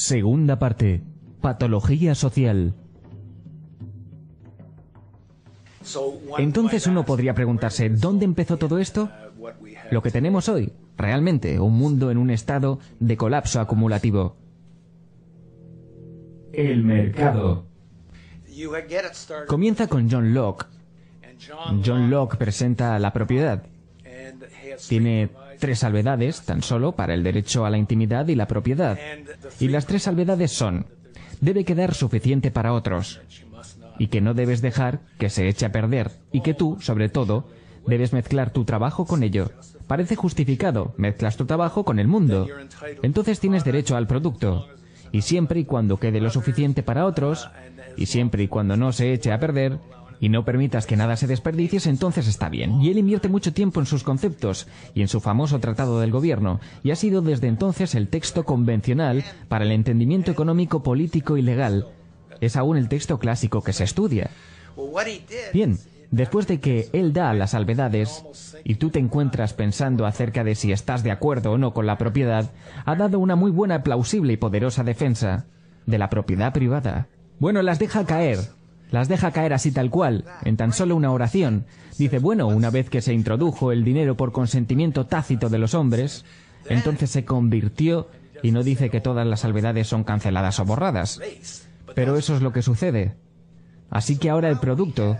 Segunda parte. Patología social. Entonces uno podría preguntarse, ¿dónde empezó todo esto? Lo que tenemos hoy, realmente, un mundo en un estado de colapso acumulativo. El mercado. Comienza con John Locke. John Locke presenta la propiedad. Tiene 3 salvedades, tan solo, para el derecho a la intimidad y la propiedad. Y las 3 salvedades son: debe quedar suficiente para otros, y que no debes dejar que se eche a perder, y que tú, sobre todo, debes mezclar tu trabajo con ello. Parece justificado, mezclas tu trabajo con el mundo. Entonces tienes derecho al producto, y siempre y cuando quede lo suficiente para otros, y siempre y cuando no se eche a perder, y no permitas que nada se desperdicies, entonces está bien. Y él invierte mucho tiempo en sus conceptos y en su famoso Tratado del Gobierno, y ha sido desde entonces el texto convencional para el entendimiento económico, político y legal. Es aún el texto clásico que se estudia. Bien, después de que él da las salvedades, y tú te encuentras pensando acerca de si estás de acuerdo o no con la propiedad, ha dado una muy buena, plausible y poderosa defensa de la propiedad privada. Bueno, las deja caer así tal cual, en tan solo una oración. Dice, bueno, una vez que se introdujo el dinero por consentimiento tácito de los hombres, entonces se convirtió, y no dice que todas las salvedades son canceladas o borradas. Pero eso es lo que sucede. Así que ahora el producto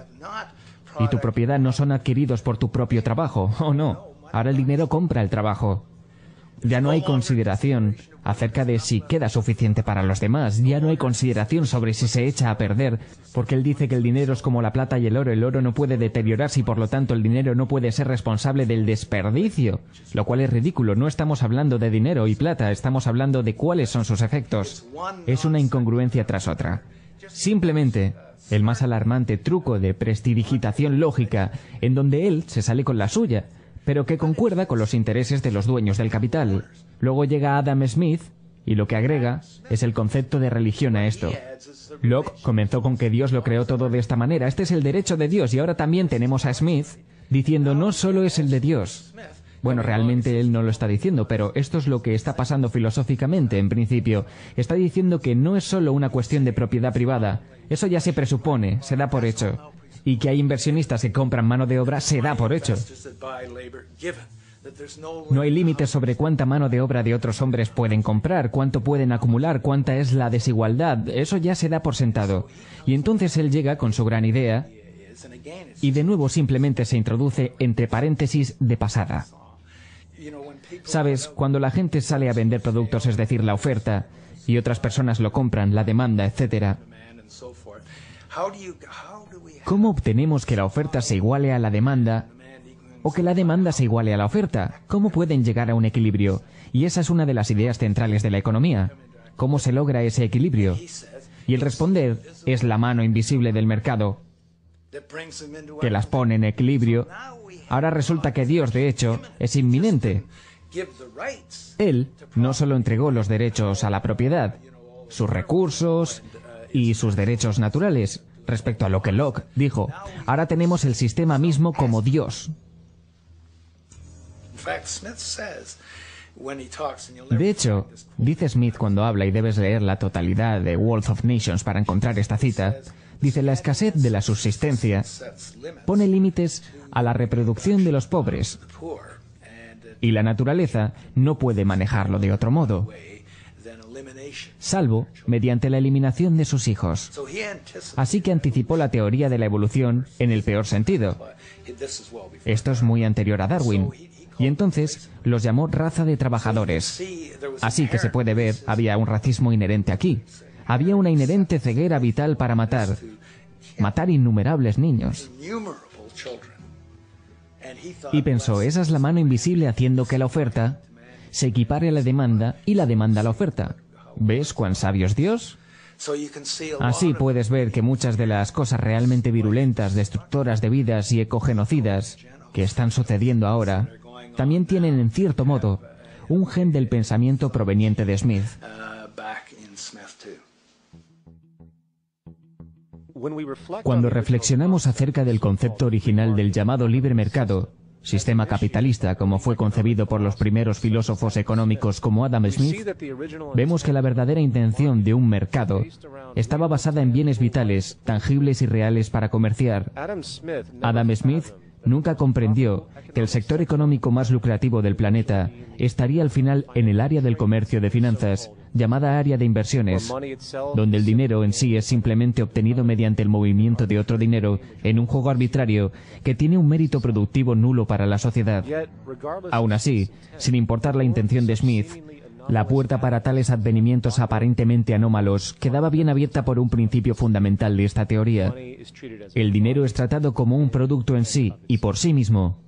y tu propiedad no son adquiridos por tu propio trabajo. Oh, no. Ahora el dinero compra el trabajo. Ya no hay consideración acerca de si queda suficiente para los demás. Ya no hay consideración sobre si se echa a perder, porque él dice que el dinero es como la plata y el oro no puede deteriorarse y por lo tanto el dinero no puede ser responsable del desperdicio, lo cual es ridículo. No estamos hablando de dinero y plata, estamos hablando de cuáles son sus efectos. Es una incongruencia tras otra. Simplemente el más alarmante truco de prestidigitación lógica, en donde él se sale con la suya, pero que concuerda con los intereses de los dueños del capital. Luego llega Adam Smith, y lo que agrega es el concepto de religión a esto. Locke comenzó con que Dios lo creó todo de esta manera. Este es el derecho de Dios, y ahora también tenemos a Smith diciendo no solo es el de Dios. Bueno, realmente él no lo está diciendo, pero esto es lo que está pasando filosóficamente en principio. Está diciendo que no es solo una cuestión de propiedad privada. Eso ya se presupone, se da por hecho. Y que hay inversionistas que compran mano de obra, se da por hecho. No hay límites sobre cuánta mano de obra de otros hombres pueden comprar, cuánto pueden acumular, cuánta es la desigualdad. Eso ya se da por sentado. Y entonces él llega con su gran idea y de nuevo simplemente se introduce entre paréntesis de pasada. Sabes, cuando la gente sale a vender productos, es decir, la oferta, y otras personas lo compran, la demanda, etc., ¿cómo obtenemos que la oferta se iguale a la demanda o que la demanda se iguale a la oferta? ¿Cómo pueden llegar a un equilibrio? Y esa es una de las ideas centrales de la economía. ¿Cómo se logra ese equilibrio? Y el responder es la mano invisible del mercado que las pone en equilibrio. Ahora resulta que Dios, de hecho, es inminente. Él no solo entregó los derechos a la propiedad, sus recursos y sus derechos naturales, respecto a lo que Locke dijo, ahora tenemos el sistema mismo como Dios. De hecho, dice Smith cuando habla, y debes leer la totalidad de Wealth of Nations para encontrar esta cita, dice, la escasez de la subsistencia pone límites a la reproducción de los pobres, y la naturaleza no puede manejarlo de otro modo, salvo mediante la eliminación de sus hijos. Así que anticipó la teoría de la evolución en el peor sentido. Esto es muy anterior a Darwin. Y entonces los llamó raza de trabajadores. Así que se puede ver, había un racismo inherente aquí. Había una inherente ceguera vital para matar innumerables niños. Y pensó, esa es la mano invisible haciendo que la oferta se equipare a la demanda y la demanda a la oferta. ¿Ves cuán sabio es Dios? Así puedes ver que muchas de las cosas realmente virulentas, destructoras de vidas y ecogenocidas que están sucediendo ahora, también tienen en cierto modo un gen del pensamiento proveniente de Smith. Cuando reflexionamos acerca del concepto original del llamado libre mercado, sistema capitalista como fue concebido por los primeros filósofos económicos como Adam Smith, vemos que la verdadera intención de un mercado estaba basada en bienes vitales, tangibles y reales para comerciar. Adam Smith nunca comprendió que el sector económico más lucrativo del planeta estaría al final en el área del comercio de finanzas, llamada área de inversiones, donde el dinero en sí es simplemente obtenido mediante el movimiento de otro dinero en un juego arbitrario que tiene un mérito productivo nulo para la sociedad. Aún así, sin importar la intención de Smith, la puerta para tales advenimientos aparentemente anómalos quedaba bien abierta por un principio fundamental de esta teoría. El dinero es tratado como un producto en sí y por sí mismo.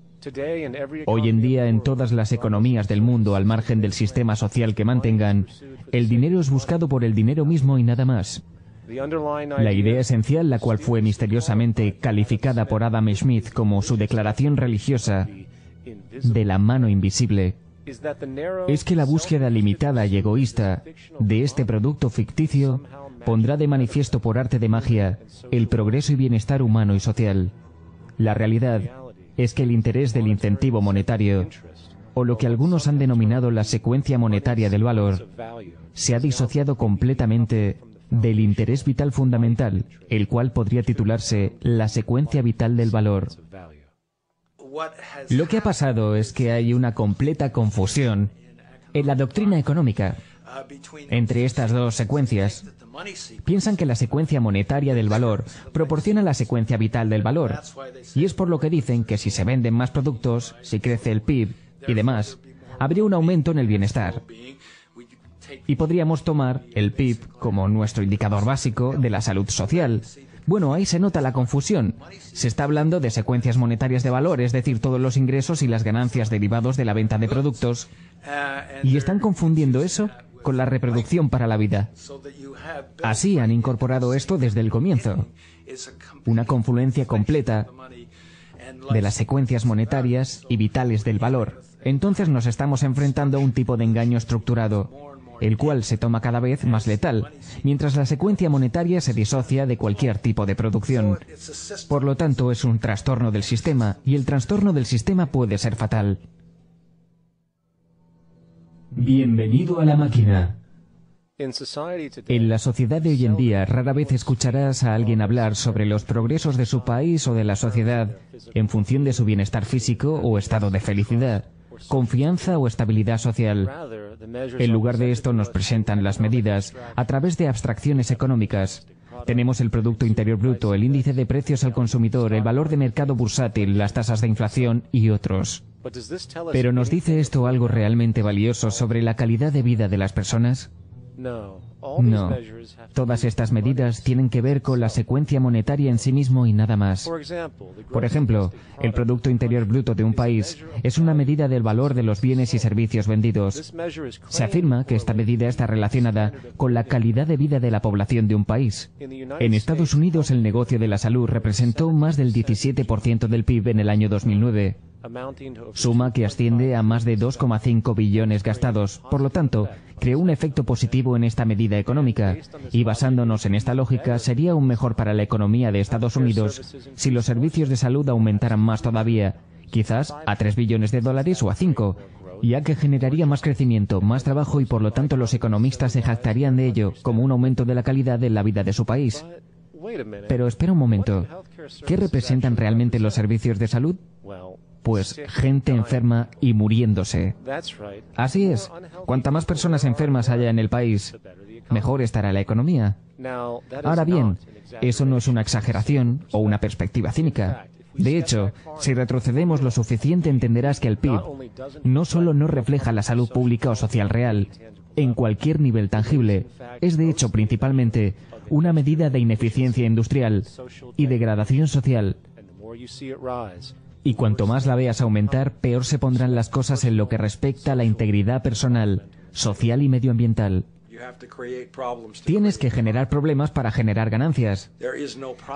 Hoy en día, en todas las economías del mundo, al margen del sistema social que mantengan, el dinero es buscado por el dinero mismo y nada más. La idea esencial, la cual fue misteriosamente calificada por Adam Smith como su declaración religiosa de la mano invisible, es que la búsqueda limitada y egoísta de este producto ficticio pondrá de manifiesto por arte de magia el progreso y bienestar humano y social. La realidad es que el interés del incentivo monetario, o lo que algunos han denominado la secuencia monetaria del valor, se ha disociado completamente del interés vital fundamental, el cual podría titularse la secuencia vital del valor. Lo que ha pasado es que hay una completa confusión en la doctrina económica entre estas dos secuencias. Piensan que la secuencia monetaria del valor proporciona la secuencia vital del valor, y es por lo que dicen que si se venden más productos, si crece el PIB y demás, habría un aumento en el bienestar. Y podríamos tomar el PIB como nuestro indicador básico de la salud social. Bueno, ahí se nota la confusión. Se está hablando de secuencias monetarias de valor, es decir, todos los ingresos y las ganancias derivados de la venta de productos. Y están confundiendo eso con la reproducción para la vida. Así han incorporado esto desde el comienzo. Una confluencia completa de las secuencias monetarias y vitales del valor. Entonces nos estamos enfrentando a un tipo de engaño estructurado, el cual se toma cada vez más letal, mientras la secuencia monetaria se disocia de cualquier tipo de producción. Por lo tanto, es un trastorno del sistema, y el trastorno del sistema puede ser fatal. Bienvenido a la máquina. En la sociedad de hoy en día, rara vez escucharás a alguien hablar sobre los progresos de su país o de la sociedad en función de su bienestar físico o estado de felicidad, confianza o estabilidad social. En lugar de esto nos presentan las medidas a través de abstracciones económicas. Tenemos el Producto Interior Bruto, el índice de precios al consumidor, el valor de mercado bursátil, las tasas de inflación y otros. ¿Pero nos dice esto algo realmente valioso sobre la calidad de vida de las personas? No. Todas estas medidas tienen que ver con la secuencia monetaria en sí mismo y nada más. Por ejemplo, el Producto Interior Bruto de un país es una medida del valor de los bienes y servicios vendidos. Se afirma que esta medida está relacionada con la calidad de vida de la población de un país. En Estados Unidos, el negocio de la salud representó más del 17% del PIB en el año 2009. Suma que asciende a más de 2,5 billones gastados. Por lo tanto, creó un efecto positivo en esta medida económica, y basándonos en esta lógica, sería aún mejor para la economía de Estados Unidos si los servicios de salud aumentaran más todavía, quizás a 3 billones de dólares o a 5, ya que generaría más crecimiento, más trabajo, y por lo tanto los economistas se jactarían de ello como un aumento de la calidad de la vida de su país. Pero espera un momento, ¿qué representan realmente los servicios de salud? Pues gente enferma y muriéndose. Así es. Cuanta más personas enfermas haya en el país, mejor estará la economía. Ahora bien, eso no es una exageración o una perspectiva cínica. De hecho, si retrocedemos lo suficiente, entenderás que el PIB no solo no refleja la salud pública o social real, en cualquier nivel tangible, es de hecho principalmente una medida de ineficiencia industrial y degradación social. Y cuanto más la veas aumentar, peor se pondrán las cosas en lo que respecta a la integridad personal, social y medioambiental. Tienes que generar problemas para generar ganancias.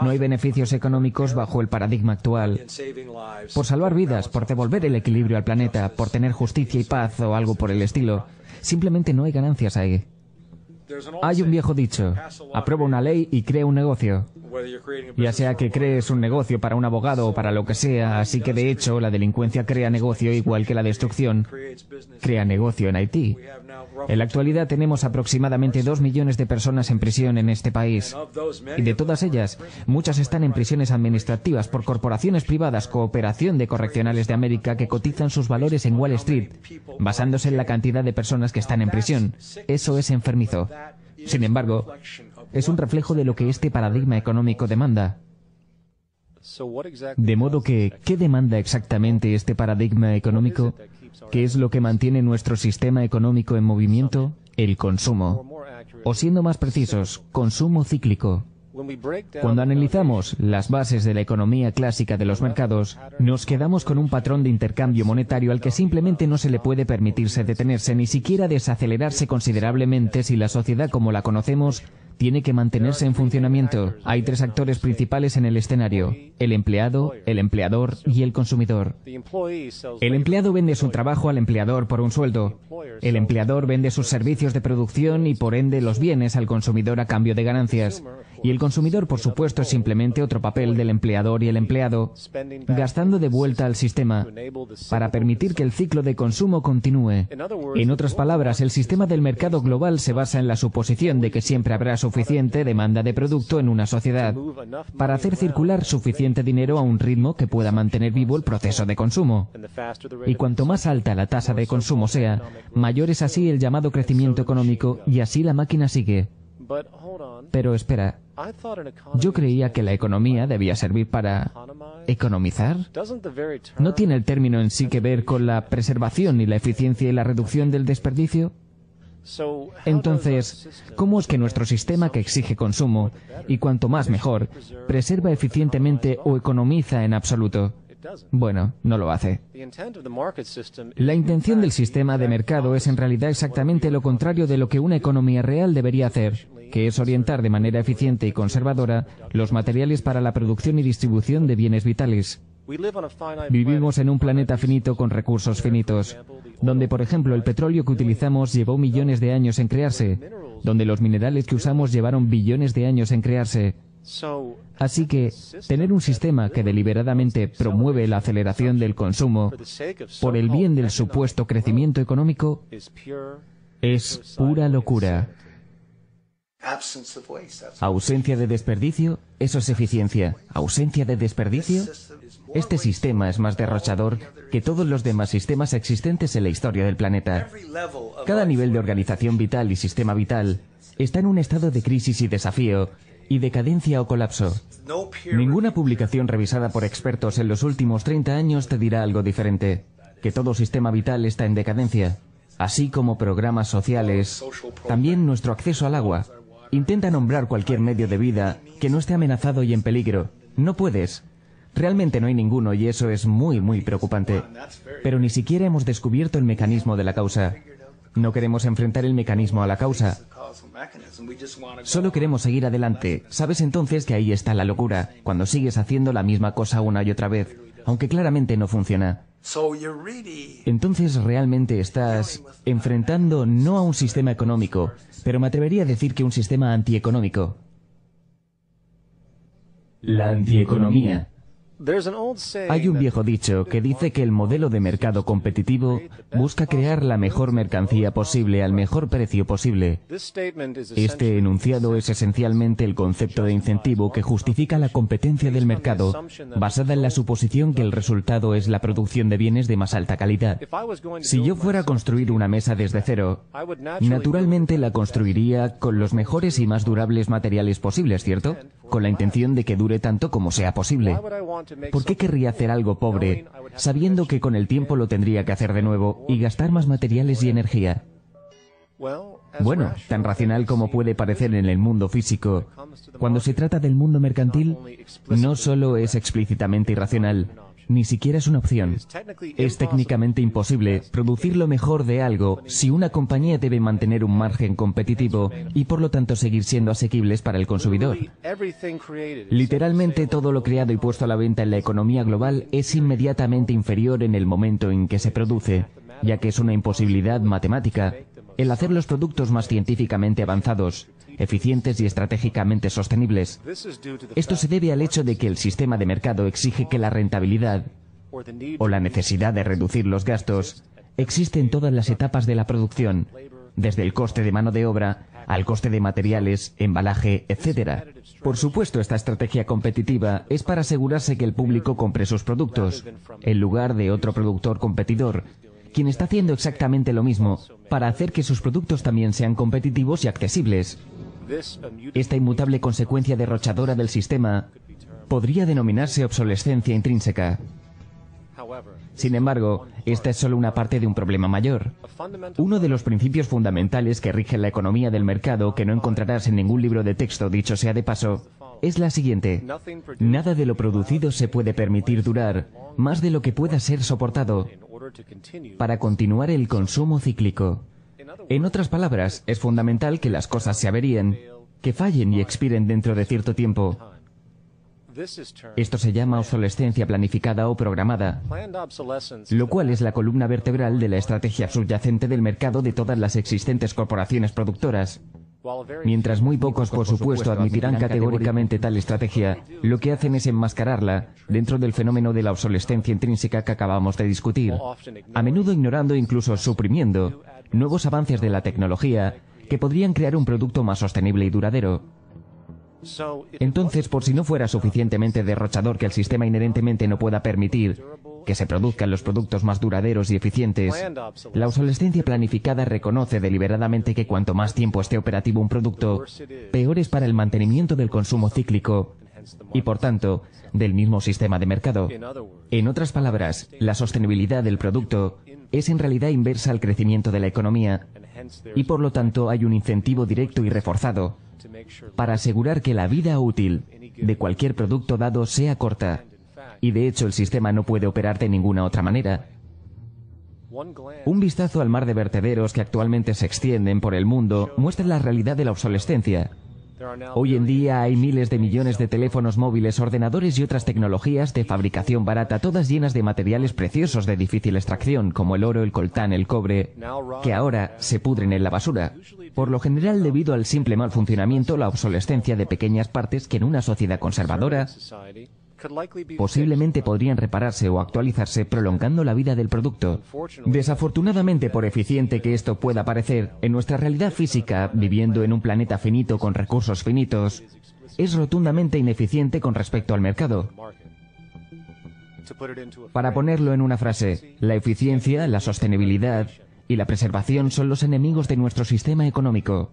No hay beneficios económicos bajo el paradigma actual. Por salvar vidas, por devolver el equilibrio al planeta, por tener justicia y paz o algo por el estilo. Simplemente no hay ganancias ahí. Hay un viejo dicho: aprueba una ley y crea un negocio. Ya sea que crees un negocio para un abogado o para lo que sea, así que de hecho la delincuencia crea negocio igual que la destrucción crea negocio en Haití. En la actualidad tenemos aproximadamente 2 millones de personas en prisión en este país. Y de todas ellas, muchas están en prisiones administrativas por corporaciones privadas, Cooperación de Correccionales de América, que cotizan sus valores en Wall Street, basándose en la cantidad de personas que están en prisión. Eso es enfermizo. Sin embargo, es un reflejo de lo que este paradigma económico demanda. De modo que, ¿qué demanda exactamente este paradigma económico? ¿Qué es lo que mantiene nuestro sistema económico en movimiento? El consumo. O siendo más precisos, consumo cíclico. Cuando analizamos las bases de la economía clásica de los mercados, nos quedamos con un patrón de intercambio monetario al que simplemente no se le puede permitirse detenerse, ni siquiera desacelerarse considerablemente si la sociedad como la conocemos tiene que mantenerse en funcionamiento. Hay 3 actores principales en el escenario: el empleado, el empleador y el consumidor. El empleado vende su trabajo al empleador por un sueldo. El empleador vende sus servicios de producción y por ende los bienes al consumidor a cambio de ganancias. Y el consumidor, por supuesto, es simplemente otro papel del empleador y el empleado, gastando de vuelta al sistema para permitir que el ciclo de consumo continúe. En otras palabras, el sistema del mercado global se basa en la suposición de que siempre habrá suficiente demanda de producto en una sociedad para hacer circular suficiente dinero a un ritmo que pueda mantener vivo el proceso de consumo. Y cuanto más alta la tasa de consumo sea, mayor es así el llamado crecimiento económico y así la máquina sigue. Pero espera, yo creía que la economía debía servir para economizar. ¿No tiene el término en sí que ver con la preservación y la eficiencia y la reducción del desperdicio? Entonces, ¿cómo es que nuestro sistema que exige consumo, y cuanto más mejor, preserva eficientemente o economiza en absoluto? Bueno, no lo hace. La intención del sistema de mercado es en realidad exactamente lo contrario de lo que una economía real debería hacer, que es orientar de manera eficiente y conservadora los materiales para la producción y distribución de bienes vitales. Vivimos en un planeta finito con recursos finitos, donde por ejemplo el petróleo que utilizamos llevó millones de años en crearse, donde los minerales que usamos llevaron billones de años en crearse. Así que, tener un sistema que deliberadamente promueve la aceleración del consumo por el bien del supuesto crecimiento económico es pura locura. Ausencia de desperdicio, eso es eficiencia. Ausencia de desperdicio, este sistema es más derrochador que todos los demás sistemas existentes en la historia del planeta. Cada nivel de organización vital y sistema vital está en un estado de crisis y desafío, y decadencia o colapso. Ninguna publicación revisada por expertos en los últimos 30 años te dirá algo diferente, que todo sistema vital está en decadencia, así como programas sociales, también nuestro acceso al agua. Intenta nombrar cualquier medio de vida que no esté amenazado y en peligro. No puedes. Realmente no hay ninguno y eso es muy, muy preocupante. Pero ni siquiera hemos descubierto el mecanismo de la causa. No queremos enfrentar el mecanismo a la causa. Solo queremos seguir adelante. ¿Sabes entonces que ahí está la locura? Cuando sigues haciendo la misma cosa una y otra vez, aunque claramente no funciona. Entonces realmente estás enfrentando no a un sistema económico, pero me atrevería a decir que un sistema antieconómico. La antieconomía. Hay un viejo dicho que dice que el modelo de mercado competitivo busca crear la mejor mercancía posible al mejor precio posible. Este enunciado es esencialmente el concepto de incentivo que justifica la competencia del mercado, basada en la suposición que el resultado es la producción de bienes de más alta calidad. Si yo fuera a construir una mesa desde cero, naturalmente la construiría con los mejores y más durables materiales posibles, ¿cierto? Con la intención de que dure tanto como sea posible. ¿Por qué querría hacer algo pobre, sabiendo que con el tiempo lo tendría que hacer de nuevo y gastar más materiales y energía? Bueno, tan racional como puede parecer en el mundo físico, cuando se trata del mundo mercantil, no solo es explícitamente irracional, ni siquiera es una opción. Es técnicamente imposible producir lo mejor de algo si una compañía debe mantener un margen competitivo y por lo tanto seguir siendo asequibles para el consumidor. Literalmente todo lo creado y puesto a la venta en la economía global es inmediatamente inferior en el momento en que se produce, ya que es una imposibilidad matemática. el hacer los productos más científicamente avanzados, eficientes y estratégicamente sostenibles. Esto se debe al hecho de que el sistema de mercado exige que la rentabilidad o la necesidad de reducir los gastos existe en todas las etapas de la producción, desde el coste de mano de obra al coste de materiales, embalaje, etc. Por supuesto, esta estrategia competitiva es para asegurarse que el público compre sus productos, en lugar de otro productor competidor, quien está haciendo exactamente lo mismo, para hacer que sus productos también sean competitivos y accesibles. Esta inmutable consecuencia derrochadora del sistema podría denominarse obsolescencia intrínseca. Sin embargo, esta es solo una parte de un problema mayor. Uno de los principios fundamentales que rigen la economía del mercado, que no encontrarás en ningún libro de texto, dicho sea de paso, es la siguiente: nada de lo producido se puede permitir durar más de lo que pueda ser soportado para continuar el consumo cíclico. En otras palabras, es fundamental que las cosas se averíen, que fallen y expiren dentro de cierto tiempo. Esto se llama obsolescencia planificada o programada, lo cual es la columna vertebral de la estrategia subyacente del mercado de todas las existentes corporaciones productoras. Mientras muy pocos, por supuesto, admitirán categóricamente tal estrategia, lo que hacen es enmascararla dentro del fenómeno de la obsolescencia intrínseca que acabamos de discutir, a menudo ignorando e incluso suprimiendo nuevos avances de la tecnología que podrían crear un producto más sostenible y duradero. Entonces, por si no fuera suficientemente derrochador que el sistema inherentemente no pueda permitir que se produzcan los productos más duraderos y eficientes, la obsolescencia planificada reconoce deliberadamente que cuanto más tiempo esté operativo un producto, peor es para el mantenimiento del consumo cíclico y, por tanto, del mismo sistema de mercado. En otras palabras, la sostenibilidad del producto es en realidad inversa al crecimiento de la economía y, por lo tanto, hay un incentivo directo y reforzado para asegurar que la vida útil de cualquier producto dado sea corta, y de hecho el sistema no puede operar de ninguna otra manera. Un vistazo al mar de vertederos que actualmente se extienden por el mundo muestra la realidad de la obsolescencia. Hoy en día hay miles de millones de teléfonos móviles, ordenadores y otras tecnologías de fabricación barata, todas llenas de materiales preciosos de difícil extracción, como el oro, el coltán, el cobre, que ahora se pudren en la basura. Por lo general, debido al simple mal funcionamiento, la obsolescencia de pequeñas partes que en una sociedad conservadora posiblemente podrían repararse o actualizarse, prolongando la vida del producto. Desafortunadamente, por eficiente que esto pueda parecer, en nuestra realidad física, viviendo en un planeta finito con recursos finitos, es rotundamente ineficiente con respecto al mercado. Para ponerlo en una frase, la eficiencia, la sostenibilidad y la preservación son los enemigos de nuestro sistema económico.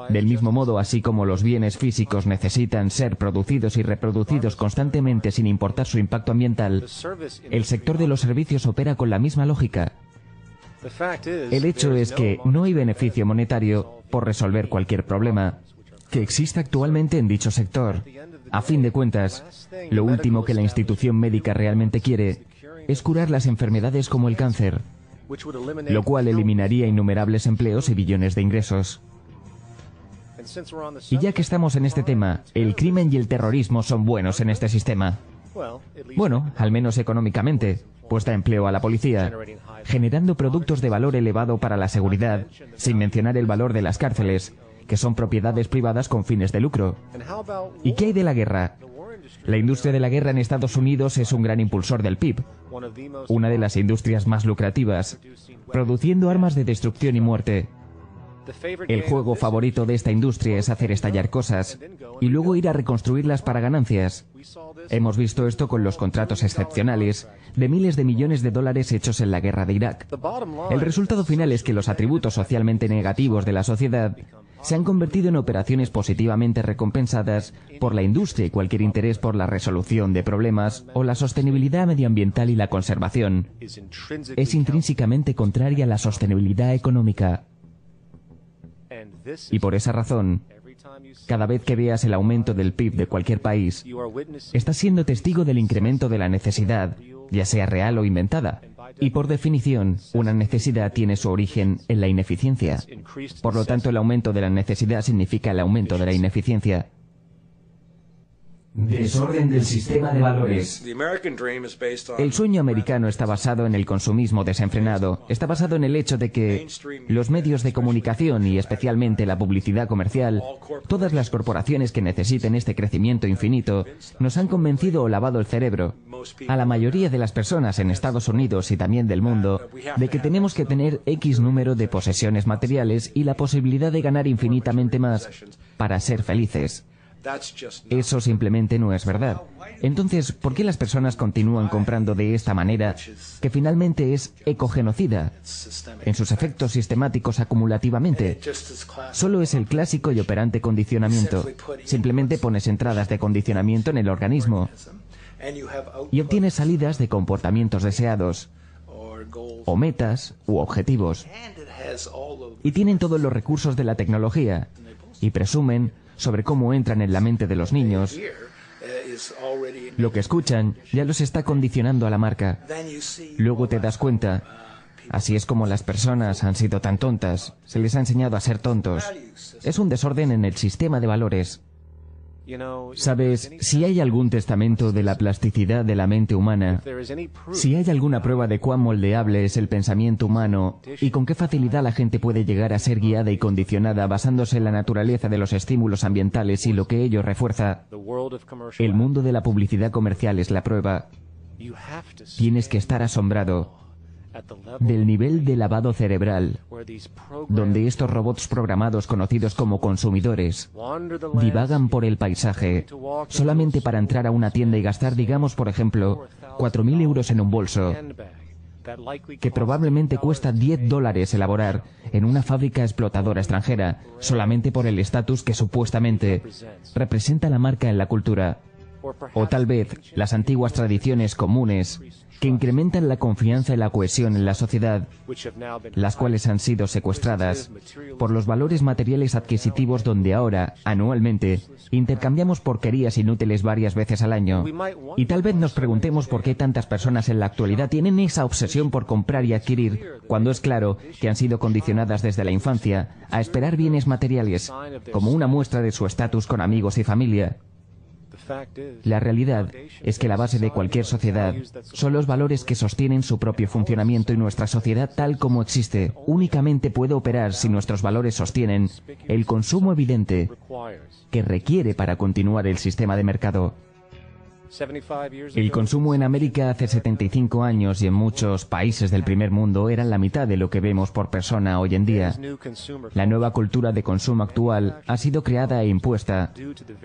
Del mismo modo, así como los bienes físicos necesitan ser producidos y reproducidos constantemente sin importar su impacto ambiental, el sector de los servicios opera con la misma lógica. El hecho es que no hay beneficio monetario por resolver cualquier problema que exista actualmente en dicho sector. A fin de cuentas, lo último que la institución médica realmente quiere es curar las enfermedades como el cáncer, lo cual eliminaría innumerables empleos y billones de ingresos. Y ya que estamos en este tema, el crimen y el terrorismo son buenos en este sistema. Bueno, al menos económicamente, pues da empleo a la policía, generando productos de valor elevado para la seguridad, sin mencionar el valor de las cárceles, que son propiedades privadas con fines de lucro. ¿Y qué hay de la guerra? La industria de la guerra en Estados Unidos es un gran impulsor del PIB, una de las industrias más lucrativas, produciendo armas de destrucción y muerte. El juego favorito de esta industria es hacer estallar cosas y luego ir a reconstruirlas para ganancias. Hemos visto esto con los contratos excepcionales de miles de millones de dólares hechos en la guerra de Irak. El resultado final es que los atributos socialmente negativos de la sociedad se han convertido en operaciones positivamente recompensadas por la industria, y cualquier interés por la resolución de problemas o la sostenibilidad medioambiental y la conservación es intrínsecamente contraria a la sostenibilidad económica. Y por esa razón, cada vez que veas el aumento del PIB de cualquier país, estás siendo testigo del incremento de la necesidad, ya sea real o inventada. Y por definición, una necesidad tiene su origen en la ineficiencia. Por lo tanto, el aumento de la necesidad significa el aumento de la ineficiencia. Desorden del sistema de valores. El sueño americano está basado en el consumismo desenfrenado. Está basado en el hecho de que los medios de comunicación y especialmente la publicidad comercial, todas las corporaciones que necesiten este crecimiento infinito, nos han convencido o lavado el cerebro a la mayoría de las personas en Estados Unidos y también del mundo de que tenemos que tener X número de posesiones materiales y la posibilidad de ganar infinitamente más para ser felices. Eso simplemente no es verdad. Entonces, ¿por qué las personas continúan comprando de esta manera, que finalmente es ecogenocida, en sus efectos sistemáticos acumulativamente? Solo es el clásico y operante condicionamiento. Simplemente pones entradas de condicionamiento en el organismo y obtienes salidas de comportamientos deseados, o metas, u objetivos. Y tienen todos los recursos de la tecnología, y presumen sobre cómo entran en la mente de los niños. Lo que escuchan ya los está condicionando a la marca. Luego te das cuenta, así es como las personas han sido tan tontas, se les ha enseñado a ser tontos. Es un desorden en el sistema de valores. Sabes, si hay algún testamento de la plasticidad de la mente humana, si hay alguna prueba de cuán moldeable es el pensamiento humano y con qué facilidad la gente puede llegar a ser guiada y condicionada basándose en la naturaleza de los estímulos ambientales y lo que ello refuerza, el mundo de la publicidad comercial es la prueba. Tienes que estar asombrado del nivel de lavado cerebral, donde estos robots programados conocidos como consumidores divagan por el paisaje solamente para entrar a una tienda y gastar, digamos, por ejemplo, 4.000 euros en un bolso que probablemente cuesta $10 elaborar en una fábrica explotadora extranjera, solamente por el estatus que supuestamente representa la marca en la cultura. O tal vez las antiguas tradiciones comunes que incrementan la confianza y la cohesión en la sociedad, las cuales han sido secuestradas por los valores materiales adquisitivos donde ahora, anualmente, intercambiamos porquerías inútiles varias veces al año. Y tal vez nos preguntemos por qué tantas personas en la actualidad tienen esa obsesión por comprar y adquirir, cuando es claro que han sido condicionadas desde la infancia a esperar bienes materiales, como una muestra de su estatus con amigos y familia. La realidad es que la base de cualquier sociedad son los valores que sostienen su propio funcionamiento, y nuestra sociedad tal como existe únicamente puede operar si nuestros valores sostienen el consumo evidente que requiere para continuar el sistema de mercado. El consumo en América hace 75 años y en muchos países del primer mundo eran la mitad de lo que vemos por persona hoy en día. La nueva cultura de consumo actual ha sido creada e impuesta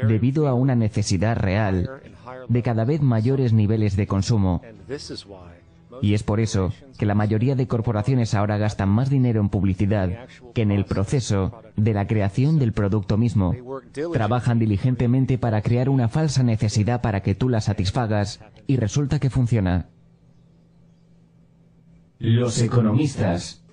debido a una necesidad real de cada vez mayores niveles de consumo. Y es por eso que la mayoría de corporaciones ahora gastan más dinero en publicidad que en el proceso de la creación del producto mismo. Trabajan diligentemente para crear una falsa necesidad para que tú la satisfagas y resulta que funciona. Los economistas.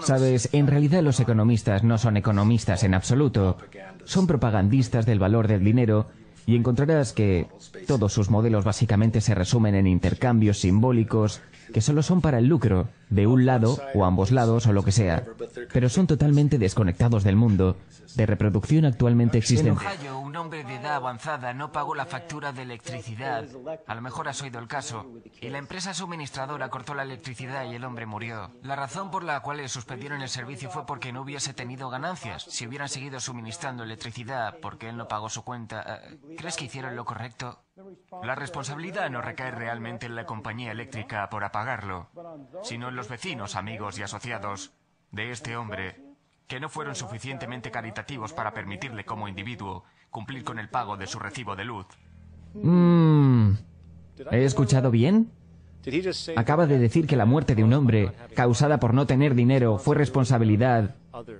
Sabes, en realidad los economistas no son economistas en absoluto. Son propagandistas del valor del dinero. Y encontrarás que todos sus modelos básicamente se resumen en intercambios simbólicos que solo son para el lucro, de un lado o ambos lados o lo que sea, pero son totalmente desconectados del mundo de reproducción actualmente existente. En Ohio, un hombre de edad avanzada no pagó la factura de electricidad. A lo mejor has oído el caso. Y la empresa suministradora cortó la electricidad y el hombre murió. La razón por la cual le suspendieron el servicio fue porque no hubiese tenido ganancias. Si hubieran seguido suministrando electricidad porque él no pagó su cuenta, ¿crees que hicieron lo correcto? La responsabilidad no recae realmente en la compañía eléctrica por apagarlo, sino en los vecinos, amigos y asociados de este hombre, que no fueron suficientemente caritativos para permitirle como individuo cumplir con el pago de su recibo de luz. ¿He escuchado bien? Acaba de decir que la muerte de un hombre causada por no tener dinero fue responsabilidad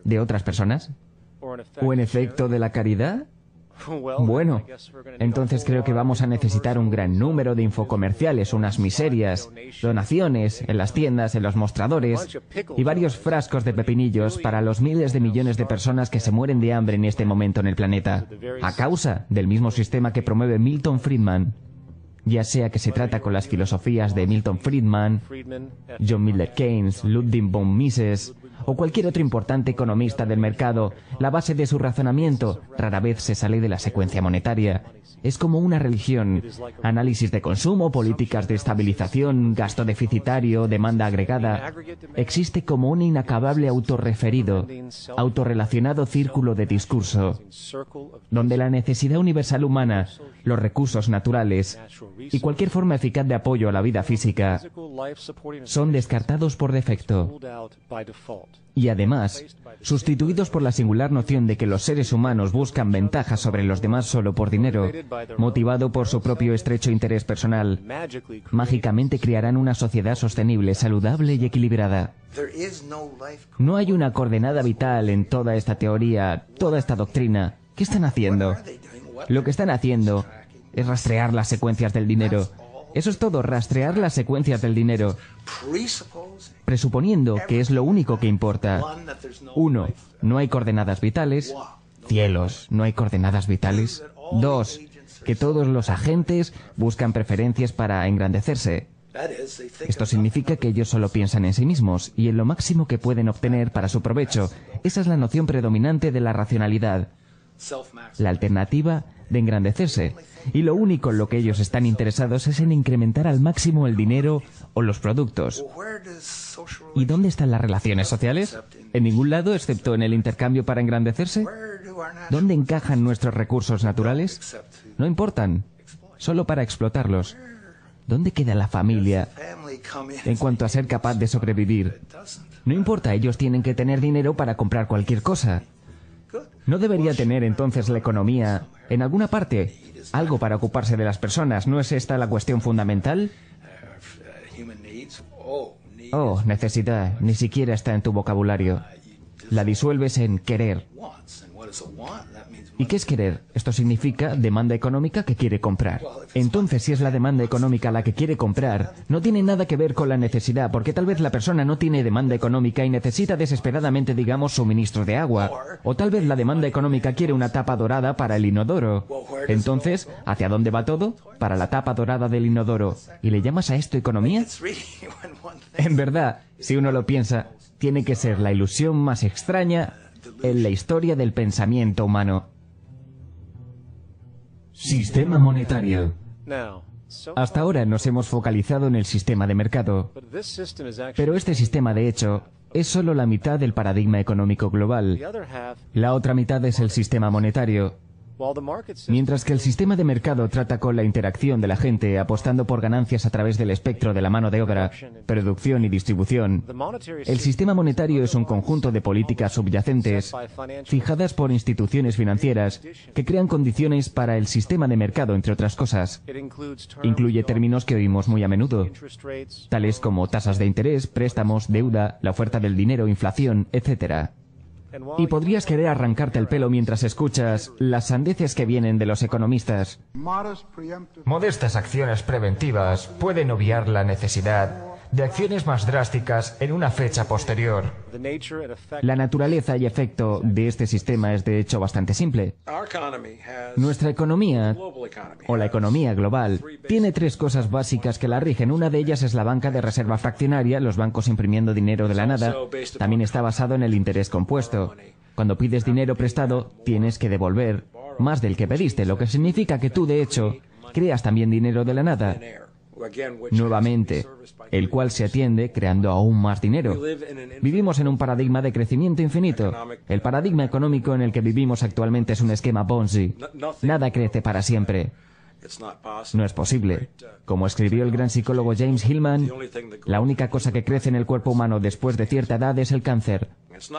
de otras personas. ¿O en efecto de la caridad? Bueno, entonces creo que vamos a necesitar un gran número de infocomerciales, unas miserias, donaciones en las tiendas, en los mostradores y varios frascos de pepinillos para los miles de millones de personas que se mueren de hambre en este momento en el planeta, a causa del mismo sistema que promueve Milton Friedman. Ya sea que se trata con las filosofías de Milton Friedman, John Maynard Keynes, Ludwig von Mises o cualquier otro importante economista del mercado, la base de su razonamiento rara vez se sale de la secuencia monetaria. Es como una religión. Análisis de consumo, políticas de estabilización, gasto deficitario, demanda agregada. Existe como un inacabable autorreferido, autorrelacionado círculo de discurso, donde la necesidad universal humana, los recursos naturales y cualquier forma eficaz de apoyo a la vida física son descartados por defecto. Y además, sustituidos por la singular noción de que los seres humanos buscan ventajas sobre los demás solo por dinero, motivado por su propio estrecho interés personal, mágicamente crearán una sociedad sostenible, saludable y equilibrada. No hay una coordenada vital en toda esta teoría, toda esta doctrina. ¿Qué están haciendo? Lo que están haciendo es rastrear las secuencias del dinero. Eso es todo, rastrear las secuencias del dinero, presuponiendo que es lo único que importa. 1. No hay coordenadas vitales. Cielos, ¿no hay coordenadas vitales? 2. Que todos los agentes buscan preferencias para engrandecerse. Esto significa que ellos solo piensan en sí mismos y en lo máximo que pueden obtener para su provecho. Esa es la noción predominante de la racionalidad. La alternativa de engrandecerse. Y lo único en lo que ellos están interesados es en incrementar al máximo el dinero o los productos. ¿Y dónde están las relaciones sociales? ¿En ningún lado excepto en el intercambio para engrandecerse? ¿Dónde encajan nuestros recursos naturales? No importan, solo para explotarlos. ¿Dónde queda la familia en cuanto a ser capaz de sobrevivir? No importa, ellos tienen que tener dinero para comprar cualquier cosa. ¿No debería tener entonces la economía, en alguna parte, algo para ocuparse de las personas? ¿No es esta la cuestión fundamental? Oh, necesidad, ni siquiera está en tu vocabulario. La disuelves en querer. ¿Y qué es querer? Esto significa demanda económica que quiere comprar. Entonces, si es la demanda económica la que quiere comprar, no tiene nada que ver con la necesidad, porque tal vez la persona no tiene demanda económica y necesita desesperadamente, digamos, suministro de agua. O tal vez la demanda económica quiere una tapa dorada para el inodoro. Entonces, ¿hacia dónde va todo? Para la tapa dorada del inodoro. ¿Y le llamas a esto economía? En verdad, si uno lo piensa, tiene que ser la ilusión más extraña en la historia del pensamiento humano. Sistema monetario. Hasta ahora nos hemos focalizado en el sistema de mercado, pero este sistema, de hecho, es solo la mitad del paradigma económico global. La otra mitad es el sistema monetario. Mientras que el sistema de mercado trata con la interacción de la gente apostando por ganancias a través del espectro de la mano de obra, producción y distribución, el sistema monetario es un conjunto de políticas subyacentes fijadas por instituciones financieras que crean condiciones para el sistema de mercado, entre otras cosas. Incluye términos que oímos muy a menudo, tales como tasas de interés, préstamos, deuda, la oferta del dinero, inflación, etc. Y podrías querer arrancarte el pelo mientras escuchas las sandeces que vienen de los economistas. Modestas acciones preventivas pueden obviar la necesidad de acciones más drásticas en una fecha posterior. La naturaleza y efecto de este sistema es de hecho bastante simple. Nuestra economía, o la economía global, tiene tres cosas básicas que la rigen. Una de ellas es la banca de reserva fraccionaria, los bancos imprimiendo dinero de la nada. También está basado en el interés compuesto. Cuando pides dinero prestado, tienes que devolver más del que pediste, lo que significa que tú, de hecho, creas también dinero de la nada. Nuevamente, el cual se atiende creando aún más dinero. Vivimos en un paradigma de crecimiento infinito. El paradigma económico en el que vivimos actualmente es un esquema Ponzi. Nada crece para siempre. No es posible. Como escribió el gran psicólogo James Hillman, la única cosa que crece en el cuerpo humano después de cierta edad es el cáncer.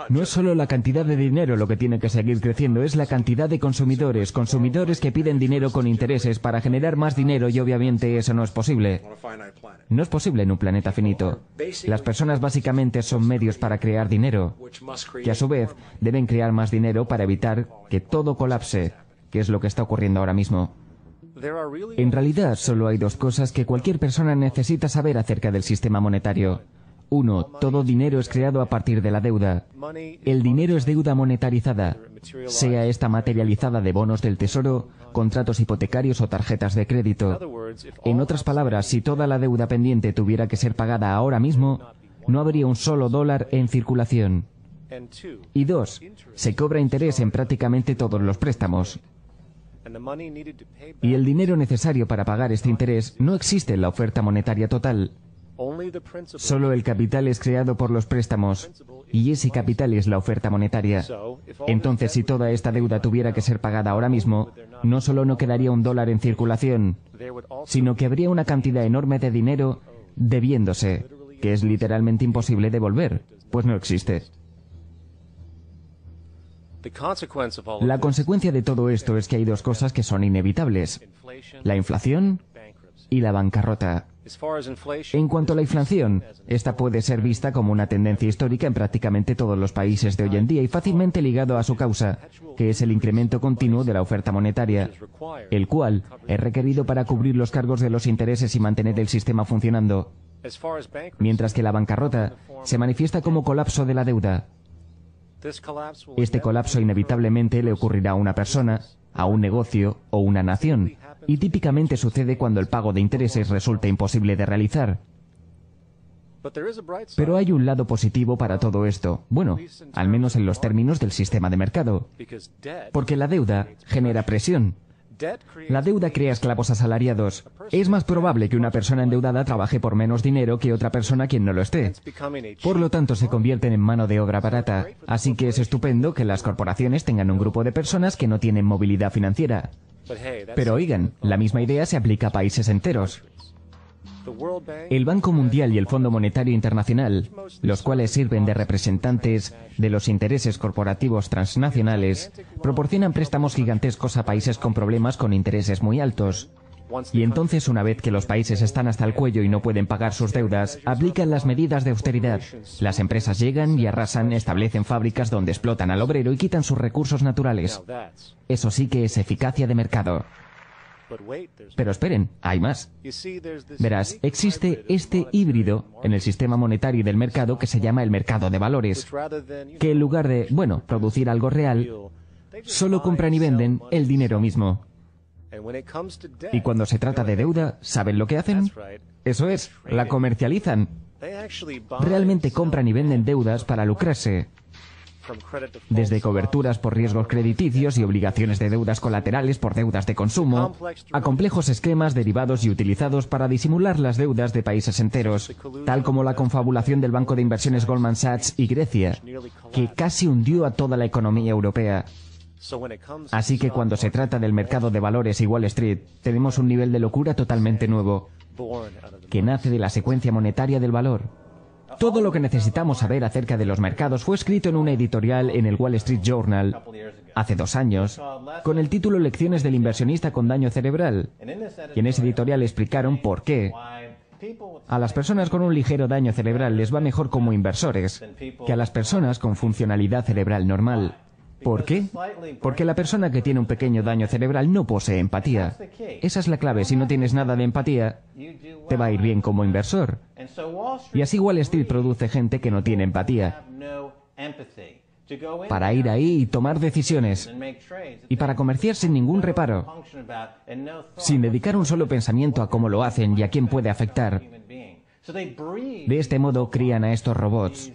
No es solo la cantidad de dinero lo que tiene que seguir creciendo, es la cantidad de consumidores que piden dinero con intereses para generar más dinero, y obviamente eso no es posible. No es posible en un planeta finito. Las personas básicamente son medios para crear dinero, que a su vez deben crear más dinero para evitar que todo colapse, que es lo que está ocurriendo ahora mismo. En realidad, solo hay dos cosas que cualquier persona necesita saber acerca del sistema monetario. 1. Todo dinero es creado a partir de la deuda. El dinero es deuda monetarizada, sea esta materializada de bonos del tesoro, contratos hipotecarios o tarjetas de crédito. En otras palabras, si toda la deuda pendiente tuviera que ser pagada ahora mismo, no habría un solo dólar en circulación. Y 2, se cobra interés en prácticamente todos los préstamos. Y el dinero necesario para pagar este interés no existe en la oferta monetaria total. Solo el capital es creado por los préstamos, y ese capital es la oferta monetaria. Entonces, si toda esta deuda tuviera que ser pagada ahora mismo, no solo no quedaría $1 en circulación, sino que habría una cantidad enorme de dinero debiéndose, que es literalmente imposible devolver, pues no existe. La consecuencia de todo esto es que hay dos cosas que son inevitables: la inflación y la bancarrota. En cuanto a la inflación, esta puede ser vista como una tendencia histórica en prácticamente todos los países de hoy en día y fácilmente ligado a su causa, que es el incremento continuo de la oferta monetaria, el cual es requerido para cubrir los cargos de los intereses y mantener el sistema funcionando. Mientras que la bancarrota se manifiesta como colapso de la deuda. Este colapso inevitablemente le ocurrirá a una persona, a un negocio o una nación, y típicamente sucede cuando el pago de intereses resulta imposible de realizar. Pero hay un lado positivo para todo esto, bueno, al menos en los términos del sistema de mercado, porque la deuda genera presión. La deuda crea esclavos asalariados. Es más probable que una persona endeudada trabaje por menos dinero que otra persona quien no lo esté. Por lo tanto, se convierten en mano de obra barata. Así que es estupendo que las corporaciones tengan un grupo de personas que no tienen movilidad financiera. Pero oigan, la misma idea se aplica a países enteros. El Banco Mundial y el Fondo Monetario Internacional, los cuales sirven de representantes de los intereses corporativos transnacionales, proporcionan préstamos gigantescos a países con problemas con intereses muy altos. Y entonces, una vez que los países están hasta el cuello y no pueden pagar sus deudas, aplican las medidas de austeridad. Las empresas llegan y arrasan, establecen fábricas donde explotan al obrero y quitan sus recursos naturales. Eso sí que es eficacia de mercado. Pero esperen, hay más. Verás, existe este híbrido en el sistema monetario y del mercado que se llama el mercado de valores, que en lugar de, bueno, producir algo real, solo compran y venden el dinero mismo. Y cuando se trata de deuda, ¿saben lo que hacen? Eso es, la comercializan. Realmente compran y venden deudas para lucrarse. Desde coberturas por riesgos crediticios y obligaciones de deudas colaterales por deudas de consumo, a complejos esquemas derivados y utilizados para disimular las deudas de países enteros, tal como la confabulación del banco de inversiones Goldman Sachs y Grecia, que casi hundió a toda la economía europea. Así que cuando se trata del mercado de valores y Wall Street, tenemos un nivel de locura totalmente nuevo, que nace de la secuencia monetaria del valor. Todo lo que necesitamos saber acerca de los mercados fue escrito en una editorial en el Wall Street Journal hace 2 años, con el título Lecciones del inversionista con daño cerebral. Y en ese editorial explicaron por qué a las personas con un ligero daño cerebral les va mejor como inversores que a las personas con funcionalidad cerebral normal. ¿Por qué? Porque la persona que tiene un pequeño daño cerebral no posee empatía. Esa es la clave. Si no tienes nada de empatía, te va a ir bien como inversor. Y así Wall Street produce gente que no tiene empatía para ir ahí y tomar decisiones y para comerciar sin ningún reparo, sin dedicar un solo pensamiento a cómo lo hacen y a quién puede afectar. De este modo crían a estos robots,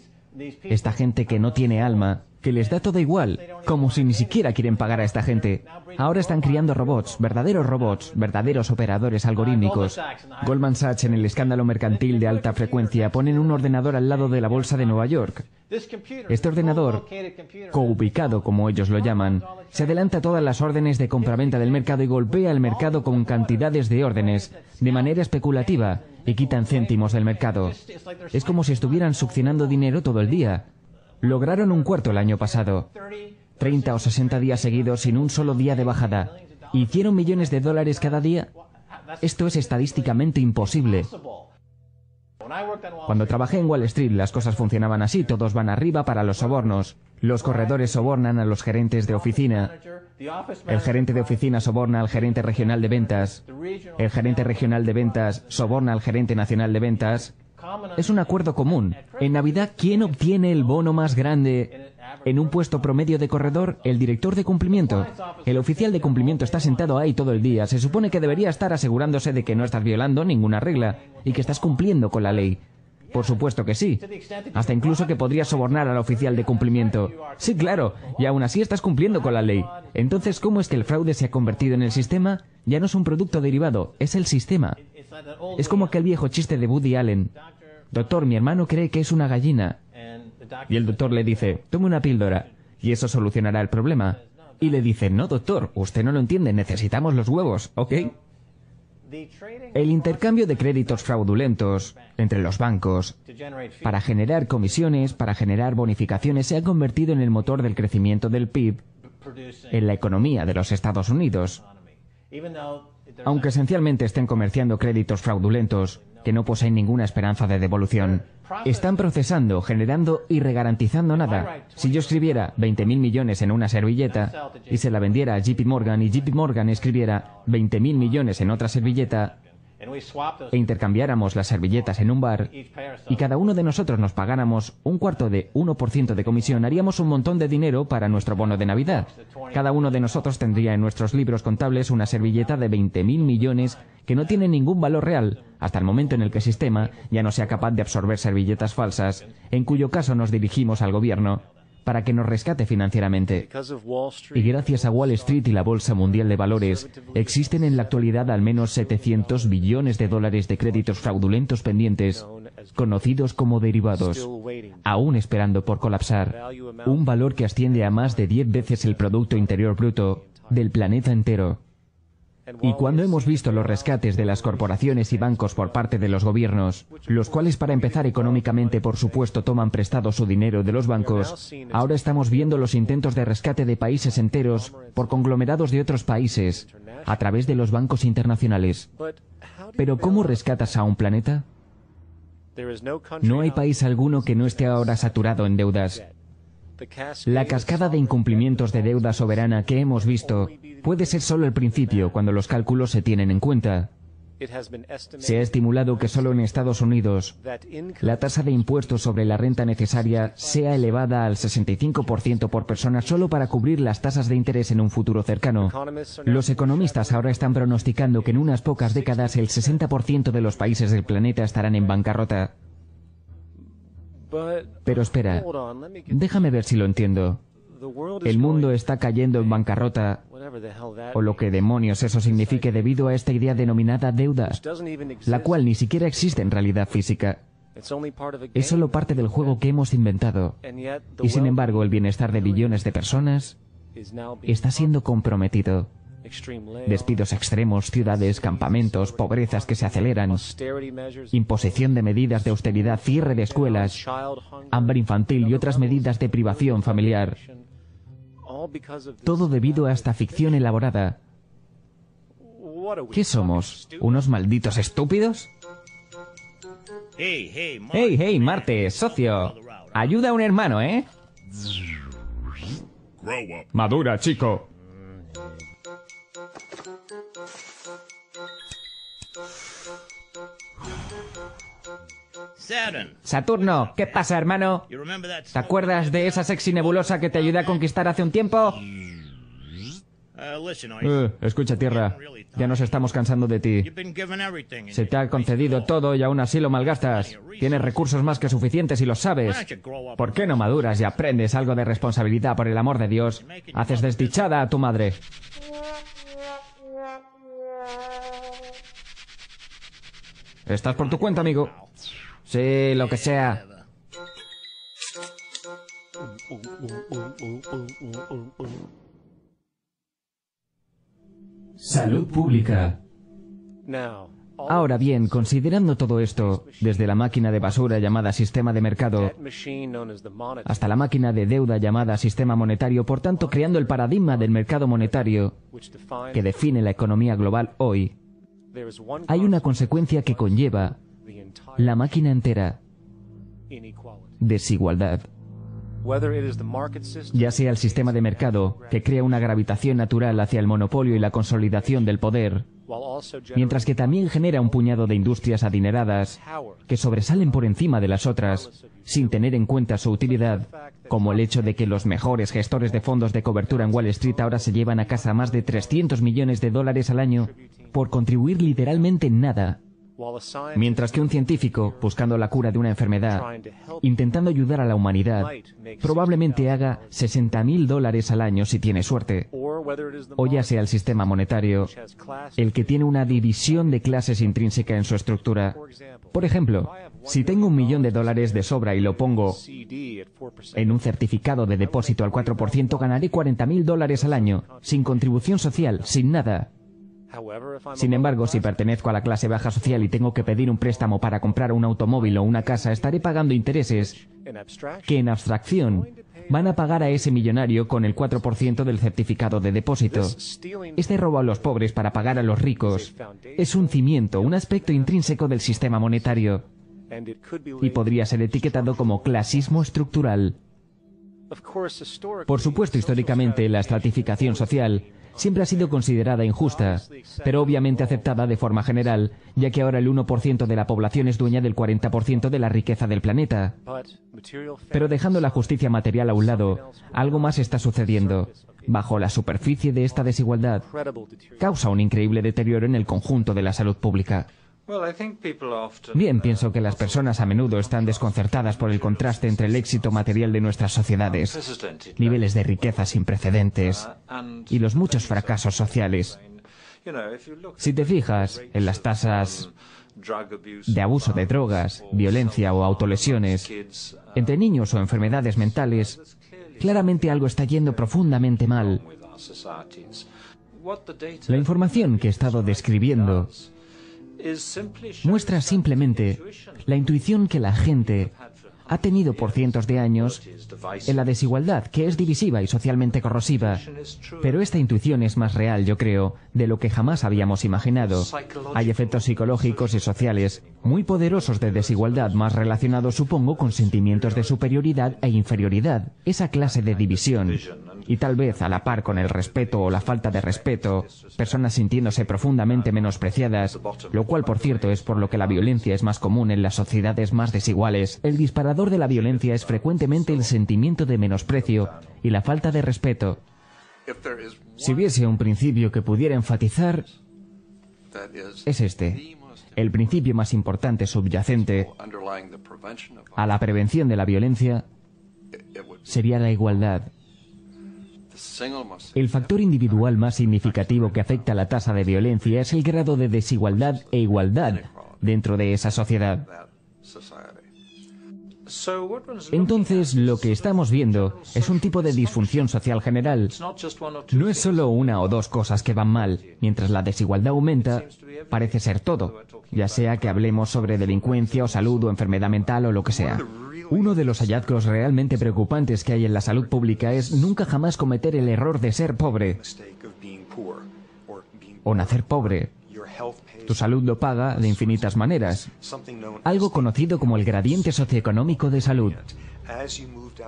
esta gente que no tiene alma, que les da todo igual, como si ni siquiera quieren pagar a esta gente. Ahora están criando robots, verdaderos operadores algorítmicos. Goldman Sachs, en el escándalo mercantil de alta frecuencia, ponen un ordenador al lado de la bolsa de Nueva York. Este ordenador, coubicado como ellos lo llaman, se adelanta a todas las órdenes de compraventa del mercado y golpea el mercado con cantidades de órdenes, de manera especulativa, y quitan céntimos del mercado. Es como si estuvieran succionando dinero todo el día. Lograron un cuarto el año pasado, 30 o 60 días seguidos sin un solo día de bajada. ¿Hicieron millones de dólares cada día? Esto es estadísticamente imposible. Cuando trabajé en Wall Street, las cosas funcionaban así, todos van arriba para los sobornos. Los corredores sobornan a los gerentes de oficina. El gerente de oficina soborna al gerente regional de ventas. El gerente regional de ventas soborna al gerente nacional de ventas. Es un acuerdo común. En Navidad, ¿quién obtiene el bono más grande? En un puesto promedio de corredor, el director de cumplimiento. El oficial de cumplimiento está sentado ahí todo el día. Se supone que debería estar asegurándose de que no estás violando ninguna regla y que estás cumpliendo con la ley. Por supuesto que sí. Hasta incluso que podrías sobornar al oficial de cumplimiento. Sí, claro. Y aún así estás cumpliendo con la ley. Entonces, ¿cómo es que el fraude se ha convertido en el sistema? Ya no es un producto derivado, es el sistema. Es como aquel viejo chiste de Woody Allen. Doctor, mi hermano cree que es una gallina. Y el doctor le dice, tome una píldora, y eso solucionará el problema. Y le dice, no, doctor, usted no lo entiende, necesitamos los huevos, ¿ok? El intercambio de créditos fraudulentos entre los bancos para generar comisiones, para generar bonificaciones, se ha convertido en el motor del crecimiento del PIB en la economía de los Estados Unidos. Aunque esencialmente estén comerciando créditos fraudulentos que no poseen ninguna esperanza de devolución, están procesando, generando y regarantizando nada. Si yo escribiera 20.000 millones en una servilleta y se la vendiera a JP Morgan y JP Morgan escribiera 20.000 millones en otra servilleta e intercambiáramos las servilletas en un bar y cada uno de nosotros nos pagáramos 1/4% de comisión, haríamos un montón de dinero para nuestro bono de Navidad. Cada uno de nosotros tendría en nuestros libros contables una servilleta de 20.000 millones que no tiene ningún valor real, hasta el momento en el que el sistema ya no sea capaz de absorber servilletas falsas, en cuyo caso nos dirigimos al gobierno para que nos rescate financieramente. Y gracias a Wall Street y la Bolsa Mundial de Valores, existen en la actualidad al menos 700 billones de dólares de créditos fraudulentos pendientes, conocidos como derivados, aún esperando por colapsar, un valor que asciende a más de 10 veces el Producto Interior Bruto del planeta entero. Y cuando hemos visto los rescates de las corporaciones y bancos por parte de los gobiernos, los cuales para empezar económicamente por supuesto toman prestado su dinero de los bancos, ahora estamos viendo los intentos de rescate de países enteros por conglomerados de otros países a través de los bancos internacionales. Pero ¿cómo rescatas a un planeta? No hay país alguno que no esté ahora saturado en deudas. La cascada de incumplimientos de deuda soberana que hemos visto puede ser solo el principio cuando los cálculos se tienen en cuenta. Se ha estimulado que solo en Estados Unidos la tasa de impuestos sobre la renta necesaria sea elevada al 65% por persona solo para cubrir las tasas de interés en un futuro cercano. Los economistas ahora están pronosticando que en unas pocas décadas el 60% de los países del planeta estarán en bancarrota. Pero espera, déjame ver si lo entiendo. El mundo está cayendo en bancarrota, o lo que demonios eso signifique debido a esta idea denominada deuda, la cual ni siquiera existe en realidad física. Es solo parte del juego que hemos inventado. Y sin embargo, el bienestar de billones de personas está siendo comprometido. Despidos extremos, ciudades, campamentos, pobrezas que se aceleran, imposición de medidas de austeridad, cierre de escuelas, hambre infantil y otras medidas de privación familiar. Todo debido a esta ficción elaborada. ¿Qué somos? ¿Unos malditos estúpidos? Hey, Marte, socio. Ayuda a un hermano, ¿eh? Madura, chico. Saturno, ¿qué pasa, hermano? ¿Te acuerdas de esa sexy nebulosa que te ayudé a conquistar hace un tiempo? Escucha, Tierra, ya nos estamos cansando de ti. Se te ha concedido todo y aún así lo malgastas. Tienes recursos más que suficientes y lo sabes. ¿Por qué no maduras y aprendes algo de responsabilidad, por el amor de Dios? Haces desdichada a tu madre. ¿Estás por tu cuenta, amigo? Sí, lo que sea. Salud pública. Ahora bien, considerando todo esto, desde la máquina de basura llamada sistema de mercado hasta la máquina de deuda llamada sistema monetario, por tanto creando el paradigma del mercado monetario que define la economía global hoy, hay una consecuencia que conlleva la máquina entera: desigualdad. Ya sea el sistema de mercado, que crea una gravitación natural hacia el monopolio y la consolidación del poder, mientras que también genera un puñado de industrias adineradas que sobresalen por encima de las otras, sin tener en cuenta su utilidad, como el hecho de que los mejores gestores de fondos de cobertura en Wall Street ahora se llevan a casa más de 300 millones de dólares al año por contribuir literalmente en nada Mientras que un científico, buscando la cura de una enfermedad, intentando ayudar a la humanidad, probablemente haga $60.000 al año si tiene suerte. O ya sea el sistema monetario, el que tiene una división de clases intrínseca en su estructura. Por ejemplo, si tengo $1 millón de sobra y lo pongo en un certificado de depósito al 4%, ganaré $40.000 al año, sin contribución social, sin nada. Sin embargo, si pertenezco a la clase baja social y tengo que pedir un préstamo para comprar un automóvil o una casa, estaré pagando intereses que en abstracción van a pagar a ese millonario con el 4% del certificado de depósito. Este robo a los pobres para pagar a los ricos es un cimiento, un aspecto intrínseco del sistema monetario, y podría ser etiquetado como clasismo estructural. Por supuesto, históricamente, la estratificación social siempre ha sido considerada injusta, pero obviamente aceptada de forma general, ya que ahora el 1% de la población es dueña del 40% de la riqueza del planeta. Pero dejando la justicia material a un lado, algo más está sucediendo. Bajo la superficie de esta desigualdad, causa un increíble deterioro en el conjunto de la salud pública. Bien, pienso que las personas a menudo están desconcertadas por el contraste entre el éxito material de nuestras sociedades, niveles de riqueza sin precedentes y los muchos fracasos sociales. Si te fijas en las tasas de abuso de drogas, violencia o autolesiones entre niños o enfermedades mentales, claramente algo está yendo profundamente mal. La información que he estado describiendo muestra simplemente la intuición que la gente ha tenido por cientos de años en la desigualdad, que es divisiva y socialmente corrosiva. Pero esta intuición es más real, yo creo, de lo que jamás habíamos imaginado. Hay efectos psicológicos y sociales muy poderosos de desigualdad, más relacionados, supongo, con sentimientos de superioridad e inferioridad. Esa clase de división, y tal vez a la par con el respeto o la falta de respeto, personas sintiéndose profundamente menospreciadas, lo cual, por cierto, es por lo que la violencia es más común en las sociedades más desiguales. El disparador de la violencia es frecuentemente el sentimiento de menosprecio y la falta de respeto. Si hubiese un principio que pudiera enfatizar, es este. El principio más importante subyacente a la prevención de la violencia sería la igualdad. El factor individual más significativo que afecta la tasa de violencia es el grado de desigualdad e igualdad dentro de esa sociedad. Entonces, lo que estamos viendo es un tipo de disfunción social general. No es solo una o dos cosas que van mal. Mientras la desigualdad aumenta, parece ser todo, ya sea que hablemos sobre delincuencia o salud o enfermedad mental o lo que sea. Uno de los hallazgos realmente preocupantes que hay en la salud pública es nunca jamás cometer el error de ser pobre o nacer pobre. Tu salud lo paga de infinitas maneras. Algo conocido como el gradiente socioeconómico de salud.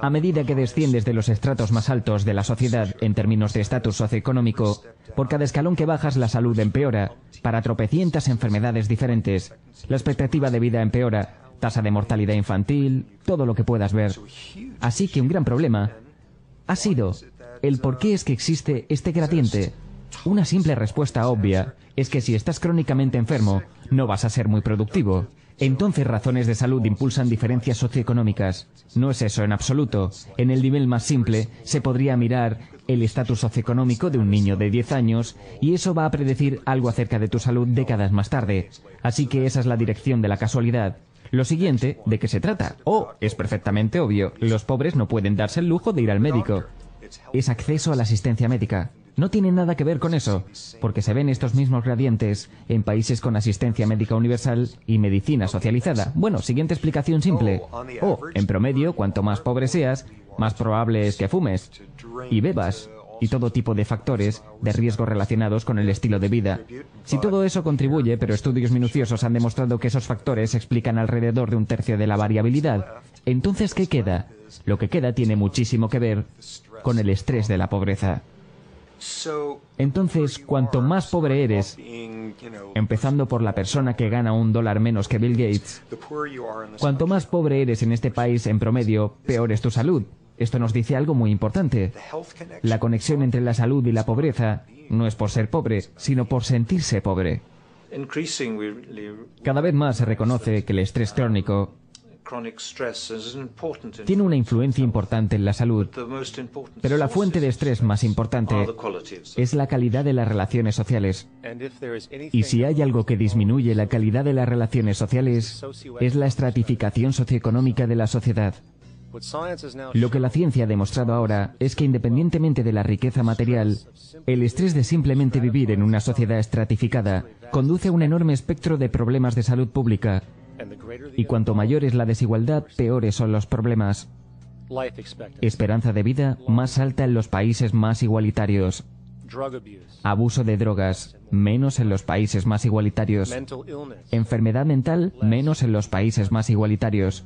A medida que desciendes de los estratos más altos de la sociedad en términos de estatus socioeconómico, por cada escalón que bajas la salud empeora, para tropecientas enfermedades diferentes. La expectativa de vida empeora, tasa de mortalidad infantil, todo lo que puedas ver. Así que un gran problema ha sido el por qué es que existe este gradiente. Una simple respuesta obvia es que si estás crónicamente enfermo, no vas a ser muy productivo. Entonces, razones de salud impulsan diferencias socioeconómicas. No es eso en absoluto. En el nivel más simple, se podría mirar el estatus socioeconómico de un niño de 10 años y eso va a predecir algo acerca de tu salud décadas más tarde. Así que esa es la dirección de la casualidad. Lo siguiente, ¿de qué se trata? Es perfectamente obvio. Los pobres no pueden darse el lujo de ir al médico. Es acceso a la asistencia médica. No tiene nada que ver con eso, porque se ven estos mismos gradientes en países con asistencia médica universal y medicina socializada. Bueno, siguiente explicación simple. En promedio, cuanto más pobre seas, más probable es que fumes y bebas y todo tipo de factores de riesgo relacionados con el estilo de vida. Si todo eso contribuye, pero estudios minuciosos han demostrado que esos factores explican alrededor de un tercio de la variabilidad, entonces, ¿qué queda? Lo que queda tiene muchísimo que ver con el estrés de la pobreza. Entonces, cuanto más pobre eres, empezando por la persona que gana $1 menos que Bill Gates, cuanto más pobre eres en este país en promedio, peor es tu salud. Esto nos dice algo muy importante. La conexión entre la salud y la pobreza no es por ser pobre, sino por sentirse pobre. Cada vez más se reconoce que el estrés crónico tiene una influencia importante en la salud, pero la fuente de estrés más importante es la calidad de las relaciones sociales. Y si hay algo que disminuye la calidad de las relaciones sociales, es la estratificación socioeconómica de la sociedad. Lo que la ciencia ha demostrado ahora es que independientemente de la riqueza material, el estrés de simplemente vivir en una sociedad estratificada conduce a un enorme espectro de problemas de salud pública. Y cuanto mayor es la desigualdad, peores son los problemas. Esperanza de vida más alta en los países más igualitarios. Abuso de drogas, menos en los países más igualitarios. Enfermedad mental, menos en los países más igualitarios.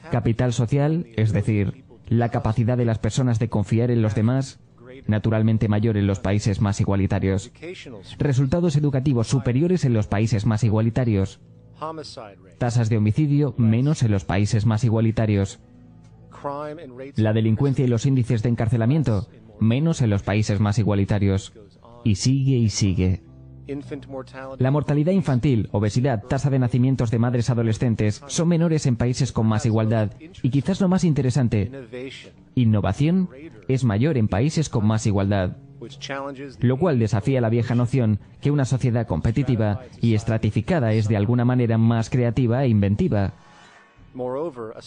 Capital social, es decir, la capacidad de las personas de confiar en los demás, naturalmente mayor en los países más igualitarios. Resultados educativos superiores en los países más igualitarios. Tasas de homicidio menos en los países más igualitarios. La delincuencia y los índices de encarcelamiento menos en los países más igualitarios. Y sigue y sigue. La mortalidad infantil, obesidad, tasa de nacimientos de madres adolescentes son menores en países con más igualdad. Y quizás lo más interesante, innovación es mayor en países con más igualdad. Lo cual desafía la vieja noción que una sociedad competitiva y estratificada es de alguna manera más creativa e inventiva.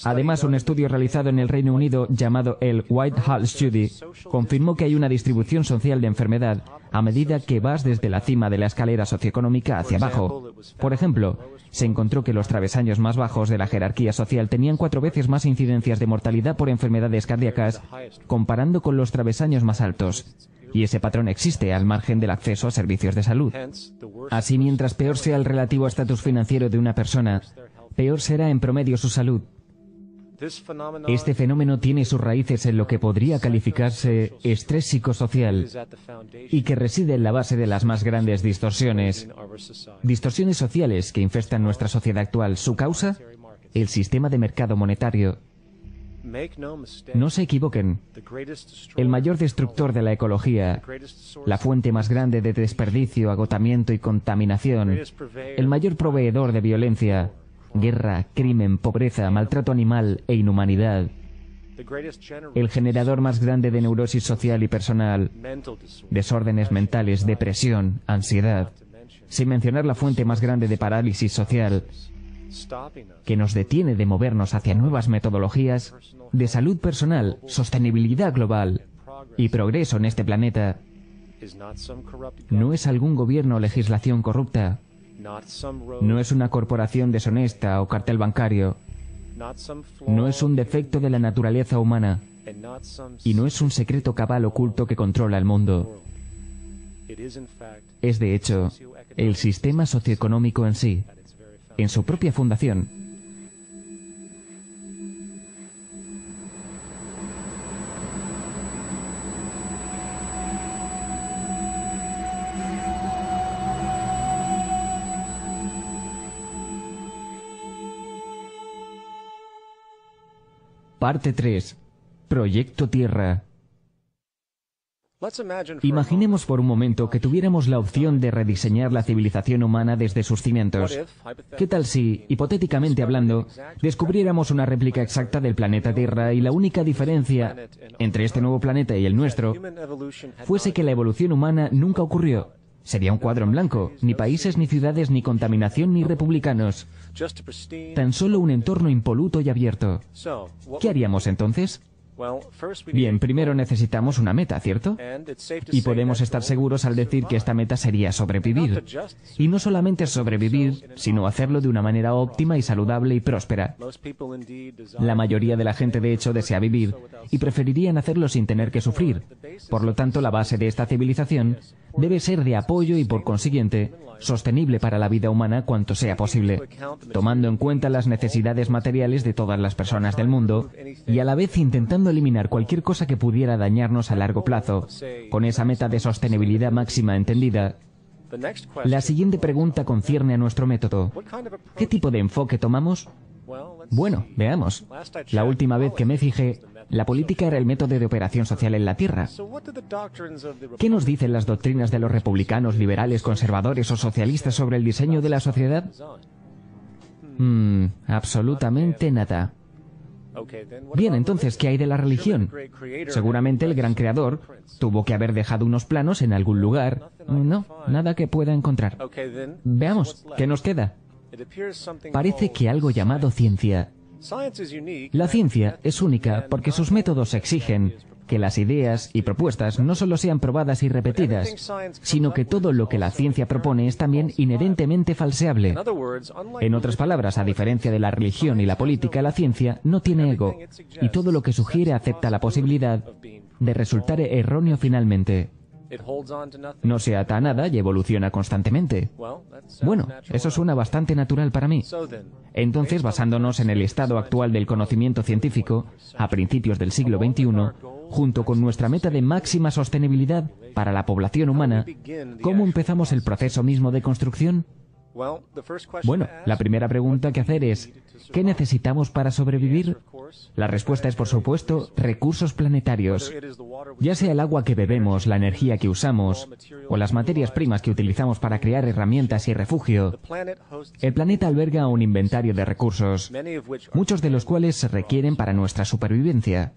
Además, un estudio realizado en el Reino Unido llamado el Whitehall Study confirmó que hay una distribución social de enfermedad a medida que vas desde la cima de la escalera socioeconómica hacia abajo. Por ejemplo, se encontró que los travesaños más bajos de la jerarquía social tenían 4 veces más incidencias de mortalidad por enfermedades cardíacas comparando con los travesaños más altos. Y ese patrón existe al margen del acceso a servicios de salud. Así, mientras peor sea el relativo estatus financiero de una persona, peor será en promedio su salud. Este fenómeno tiene sus raíces en lo que podría calificarse estrés psicosocial y que reside en la base de las más grandes distorsiones. Distorsiones sociales que infestan nuestra sociedad actual. ¿Su causa? El sistema de mercado monetario. No se equivoquen. El mayor destructor de la ecología, la fuente más grande de desperdicio, agotamiento y contaminación, el mayor proveedor de violencia, guerra, crimen, pobreza, maltrato animal e inhumanidad, el generador más grande de neurosis social y personal, desórdenes mentales, depresión, ansiedad, sin mencionar la fuente más grande de parálisis social, que nos detiene de movernos hacia nuevas metodologías de salud personal, sostenibilidad global y progreso en este planeta. No es algún gobierno o legislación corrupta, no es una corporación deshonesta o cartel bancario, no es un defecto de la naturaleza humana y no es un secreto cabal oculto que controla el mundo. Es de hecho el sistema socioeconómico en sí, en su propia fundación. Parte 3. Proyecto Tierra. Imaginemos por un momento que tuviéramos la opción de rediseñar la civilización humana desde sus cimientos. ¿Qué tal si, hipotéticamente hablando, descubriéramos una réplica exacta del planeta Tierra y la única diferencia entre este nuevo planeta y el nuestro fuese que la evolución humana nunca ocurrió? Sería un cuadro en blanco, ni países, ni ciudades, ni contaminación, ni republicanos. Tan solo un entorno impoluto y abierto. ¿Qué haríamos entonces? Bien, primero necesitamos una meta, ¿cierto? Y podemos estar seguros al decir que esta meta sería sobrevivir. Y no solamente sobrevivir, sino hacerlo de una manera óptima y saludable y próspera. La mayoría de la gente, de hecho, desea vivir y preferirían hacerlo sin tener que sufrir. Por lo tanto, la base de esta civilización debe ser de apoyo y, por consiguiente, sostenible para la vida humana cuanto sea posible, tomando en cuenta las necesidades materiales de todas las personas del mundo y a la vez intentando eliminar cualquier cosa que pudiera dañarnos a largo plazo, con esa meta de sostenibilidad máxima entendida. La siguiente pregunta concierne a nuestro método. ¿Qué tipo de enfoque tomamos? Bueno, veamos. La última vez que me fijé, la política era el método de operación social en la Tierra. ¿Qué nos dicen las doctrinas de los republicanos, liberales, conservadores o socialistas sobre el diseño de la sociedad? Absolutamente nada. Bien, entonces, ¿qué hay de la religión? Seguramente el gran creador tuvo que haber dejado unos planos en algún lugar. No, nada que pueda encontrar. Veamos, ¿qué nos queda? Parece que algo llamado ciencia. La ciencia es única porque sus métodos exigen que las ideas y propuestas no solo sean probadas y repetidas, sino que todo lo que la ciencia propone es también inherentemente falseable. En otras palabras, a diferencia de la religión y la política, la ciencia no tiene ego, y todo lo que sugiere acepta la posibilidad de resultar erróneo finalmente. No se ata a nada y evoluciona constantemente. Bueno, eso suena bastante natural para mí. Entonces, basándonos en el estado actual del conocimiento científico, a principios del siglo XXI, junto con nuestra meta de máxima sostenibilidad para la población humana, ¿cómo empezamos el proceso mismo de construcción? Bueno, la primera pregunta que hacer es, ¿qué necesitamos para sobrevivir? La respuesta es, por supuesto, recursos planetarios. Ya sea el agua que bebemos, la energía que usamos, o las materias primas que utilizamos para crear herramientas y refugio, el planeta alberga un inventario de recursos, muchos de los cuales se requieren para nuestra supervivencia.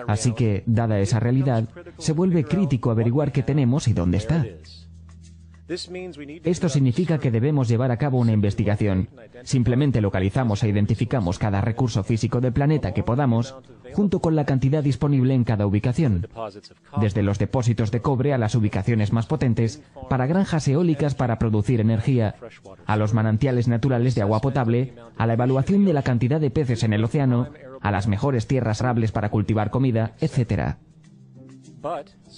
Así que, dada esa realidad, se vuelve crítico averiguar qué tenemos y dónde está. Esto significa que debemos llevar a cabo una investigación. Simplemente localizamos e identificamos cada recurso físico del planeta que podamos, junto con la cantidad disponible en cada ubicación. Desde los depósitos de cobre a las ubicaciones más potentes, para granjas eólicas para producir energía, a los manantiales naturales de agua potable, a la evaluación de la cantidad de peces en el océano, a las mejores tierras arables para cultivar comida, etc.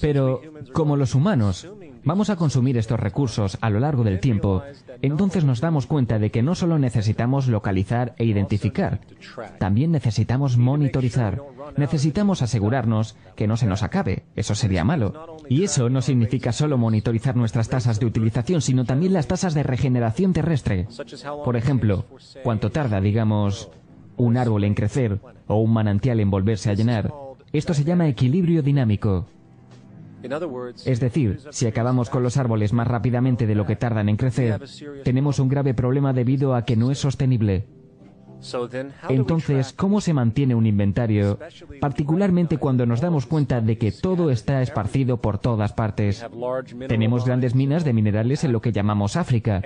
Pero, como los humanos vamos a consumir estos recursos a lo largo del tiempo, entonces nos damos cuenta de que no solo necesitamos localizar e identificar, también necesitamos monitorizar. Necesitamos asegurarnos que no se nos acabe, eso sería malo. Y eso no significa solo monitorizar nuestras tasas de utilización, sino también las tasas de regeneración terrestre. Por ejemplo, cuánto tarda, digamos, un árbol en crecer o un manantial en volverse a llenar. Esto se llama equilibrio dinámico. Es decir, si acabamos con los árboles más rápidamente de lo que tardan en crecer, tenemos un grave problema debido a que no es sostenible. Entonces, ¿cómo se mantiene un inventario? Particularmente cuando nos damos cuenta de que todo está esparcido por todas partes. Tenemos grandes minas de minerales en lo que llamamos África,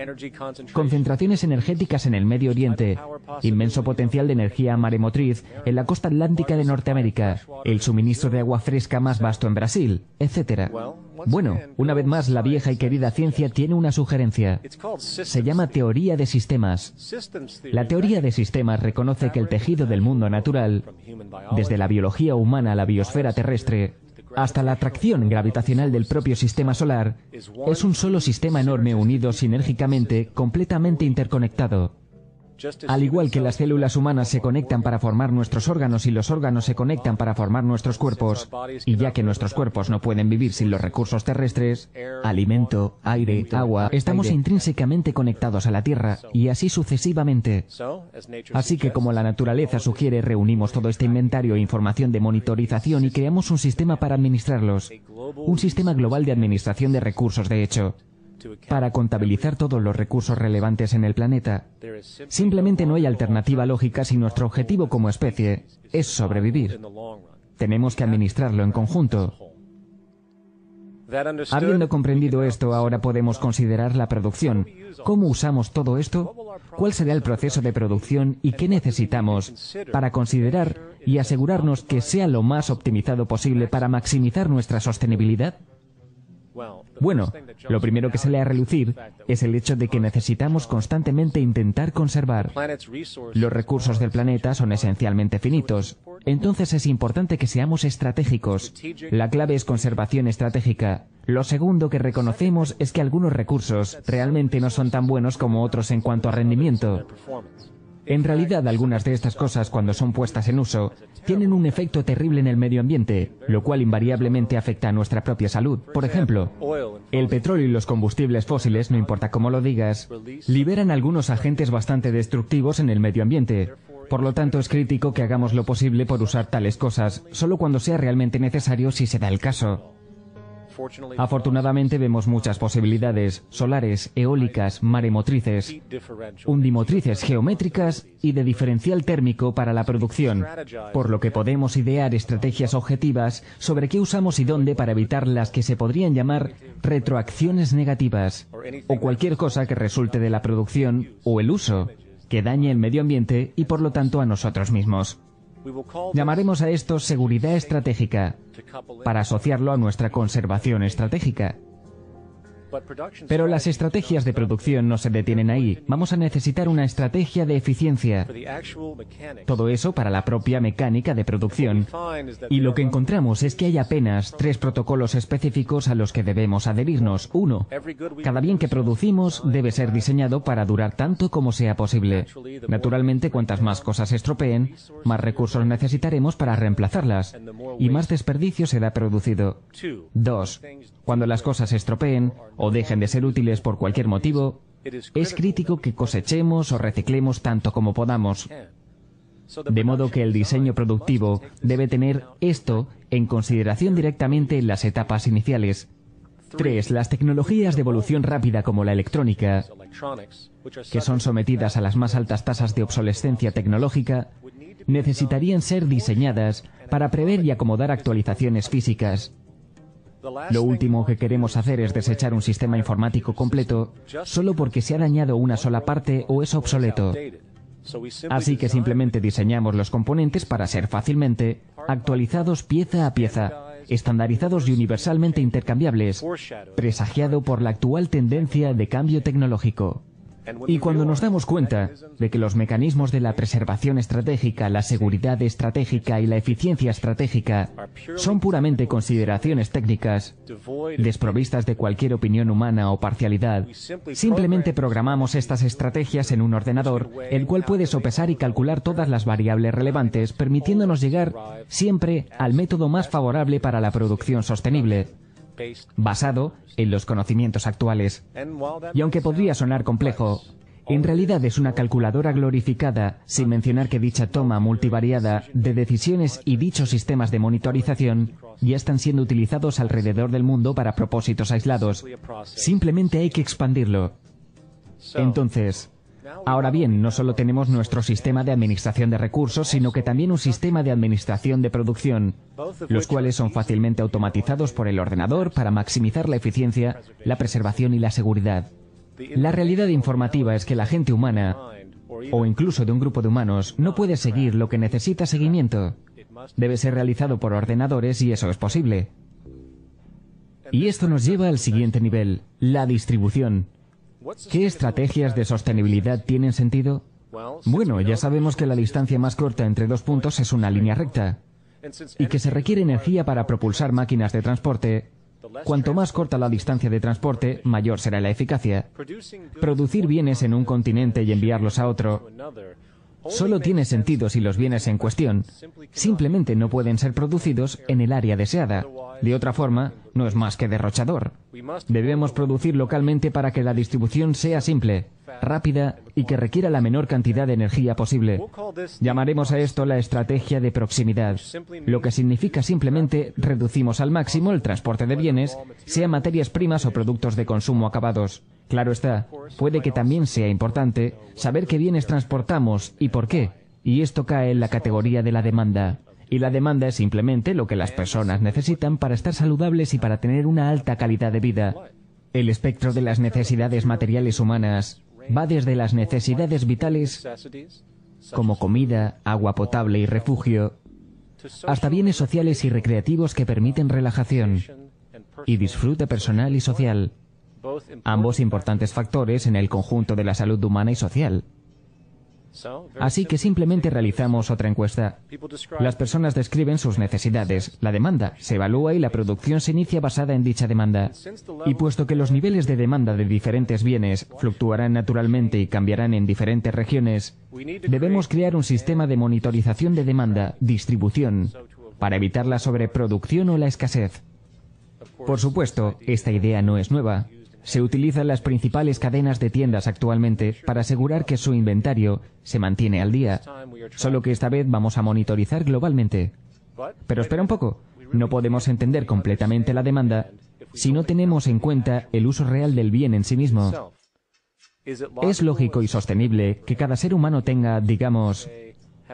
concentraciones energéticas en el Medio Oriente, inmenso potencial de energía maremotriz en la costa atlántica de Norteamérica, el suministro de agua fresca más vasto en Brasil, etc. Bueno, una vez más, la vieja y querida ciencia tiene una sugerencia. Se llama teoría de sistemas. La teoría de sistemas reconoce que el tejido del mundo natural, desde la biología humana a la biosfera terrestre, hasta la atracción gravitacional del propio sistema solar, es un solo sistema enorme unido sinérgicamente, completamente interconectado. Al igual que las células humanas se conectan para formar nuestros órganos y los órganos se conectan para formar nuestros cuerpos, y ya que nuestros cuerpos no pueden vivir sin los recursos terrestres, alimento, aire, agua, estamos intrínsecamente conectados a la Tierra, y así sucesivamente. Así que como la naturaleza sugiere, reunimos todo este inventario e información de monitorización y creamos un sistema para administrarlos. Un sistema global de administración de recursos, de hecho. Para contabilizar todos los recursos relevantes en el planeta. Simplemente no hay alternativa lógica si nuestro objetivo como especie es sobrevivir. Tenemos que administrarlo en conjunto. Habiendo comprendido esto, ahora podemos considerar la producción. ¿Cómo usamos todo esto? ¿Cuál será el proceso de producción y qué necesitamos para considerar y asegurarnos que sea lo más optimizado posible para maximizar nuestra sostenibilidad? Bueno, lo primero que sale a relucir es el hecho de que necesitamos constantemente intentar conservar. Los recursos del planeta son esencialmente finitos, entonces es importante que seamos estratégicos. La clave es conservación estratégica. Lo segundo que reconocemos es que algunos recursos realmente no son tan buenos como otros en cuanto a rendimiento. En realidad, algunas de estas cosas, cuando son puestas en uso, tienen un efecto terrible en el medio ambiente, lo cual invariablemente afecta a nuestra propia salud. Por ejemplo, el petróleo y los combustibles fósiles, no importa cómo lo digas, liberan algunos agentes bastante destructivos en el medio ambiente. Por lo tanto, es crítico que hagamos lo posible por usar tales cosas, solo cuando sea realmente necesario si se da el caso. Afortunadamente vemos muchas posibilidades: solares, eólicas, maremotrices, undimotrices geométricas y de diferencial térmico para la producción, por lo que podemos idear estrategias objetivas sobre qué usamos y dónde para evitar las que se podrían llamar retroacciones negativas, o cualquier cosa que resulte de la producción o el uso, que dañe el medio ambiente y por lo tanto a nosotros mismos. Llamaremos a esto seguridad estratégica, para asociarlo a nuestra conservación estratégica. Pero las estrategias de producción no se detienen ahí. Vamos a necesitar una estrategia de eficiencia. Todo eso para la propia mecánica de producción. Y lo que encontramos es que hay apenas 3 protocolos específicos a los que debemos adherirnos. 1. Cada bien que producimos debe ser diseñado para durar tanto como sea posible. Naturalmente, cuantas más cosas se estropeen, más recursos necesitaremos para reemplazarlas, y más desperdicio será producido. 2. Cuando las cosas se estropeen o dejen de ser útiles por cualquier motivo, es crítico que cosechemos o reciclemos tanto como podamos. De modo que el diseño productivo debe tener esto en consideración directamente en las etapas iniciales. 3. Las tecnologías de evolución rápida como la electrónica, que son sometidas a las más altas tasas de obsolescencia tecnológica, necesitarían ser diseñadas para prever y acomodar actualizaciones físicas. Lo último que queremos hacer es desechar un sistema informático completo solo porque se ha dañado una sola parte o es obsoleto. Así que simplemente diseñamos los componentes para ser fácilmente actualizados pieza a pieza, estandarizados y universalmente intercambiables, presagiado por la actual tendencia de cambio tecnológico. Y cuando nos damos cuenta de que los mecanismos de la preservación estratégica, la seguridad estratégica y la eficiencia estratégica son puramente consideraciones técnicas, desprovistas de cualquier opinión humana o parcialidad, simplemente programamos estas estrategias en un ordenador, el cual puede sopesar y calcular todas las variables relevantes, permitiéndonos llegar siempre al método más favorable para la producción sostenible, basado en los conocimientos actuales. Y aunque podría sonar complejo, en realidad es una calculadora glorificada, sin mencionar que dicha toma multivariada de decisiones y dichos sistemas de monitorización ya están siendo utilizados alrededor del mundo para propósitos aislados. Simplemente hay que expandirlo. Entonces, ahora bien, no solo tenemos nuestro sistema de administración de recursos, sino que también un sistema de administración de producción, los cuales son fácilmente automatizados por el ordenador para maximizar la eficiencia, la preservación y la seguridad. La realidad informativa es que la gente humana, o incluso de un grupo de humanos, no puede seguir lo que necesita seguimiento. Debe ser realizado por ordenadores y eso es posible. Y esto nos lleva al siguiente nivel, la distribución. ¿Qué estrategias de sostenibilidad tienen sentido? Bueno, ya sabemos que la distancia más corta entre 2 puntos es una línea recta, y que se requiere energía para propulsar máquinas de transporte. Cuanto más corta la distancia de transporte, mayor será la eficacia. Producir bienes en un continente y enviarlos a otro solo tiene sentido si los bienes en cuestión simplemente no pueden ser producidos en el área deseada. De otra forma, no es más que derrochador. Debemos producir localmente para que la distribución sea simple, rápida y que requiera la menor cantidad de energía posible. Llamaremos a esto la estrategia de proximidad, lo que significa simplemente reducimos al máximo el transporte de bienes, sean materias primas o productos de consumo acabados. Claro está, puede que también sea importante saber qué bienes transportamos y por qué, y esto cae en la categoría de la demanda. Y la demanda es simplemente lo que las personas necesitan para estar saludables y para tener una alta calidad de vida. El espectro de las necesidades materiales humanas va desde las necesidades vitales, como comida, agua potable y refugio, hasta bienes sociales y recreativos que permiten relajación y disfrute personal y social, ambos importantes factores en el conjunto de la salud humana y social. Así que simplemente realizamos otra encuesta. Las personas describen sus necesidades, la demanda se evalúa y la producción se inicia basada en dicha demanda. Y puesto que los niveles de demanda de diferentes bienes fluctuarán naturalmente y cambiarán en diferentes regiones, debemos crear un sistema de monitorización de demanda, distribución, para evitar la sobreproducción o la escasez. Por supuesto, esta idea no es nueva. Se utilizan las principales cadenas de tiendas actualmente para asegurar que su inventario se mantiene al día, solo que esta vez vamos a monitorizar globalmente. Pero espera un poco, no podemos entender completamente la demanda si no tenemos en cuenta el uso real del bien en sí mismo. ¿Es lógico y sostenible que cada ser humano tenga, digamos,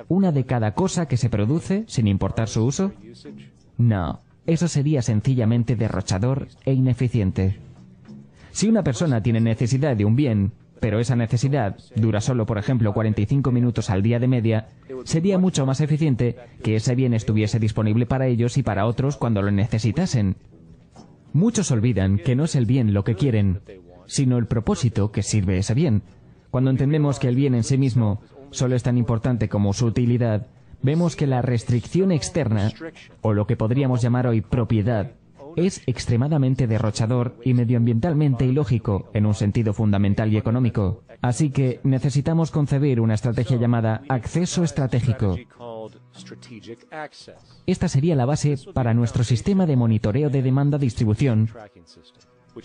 una de cada cosa que se produce sin importar su uso? No, eso sería sencillamente derrochador e ineficiente. Si una persona tiene necesidad de un bien, pero esa necesidad dura solo, por ejemplo, 45 minutos al día de media, sería mucho más eficiente que ese bien estuviese disponible para ellos y para otros cuando lo necesitasen. Muchos olvidan que no es el bien lo que quieren, sino el propósito que sirve ese bien. Cuando entendemos que el bien en sí mismo solo es tan importante como su utilidad, vemos que la restricción externa, o lo que podríamos llamar hoy propiedad, es extremadamente derrochador y medioambientalmente ilógico en un sentido fundamental y económico. Así que necesitamos concebir una estrategia llamada acceso estratégico. Esta sería la base para nuestro sistema de monitoreo de demanda-distribución,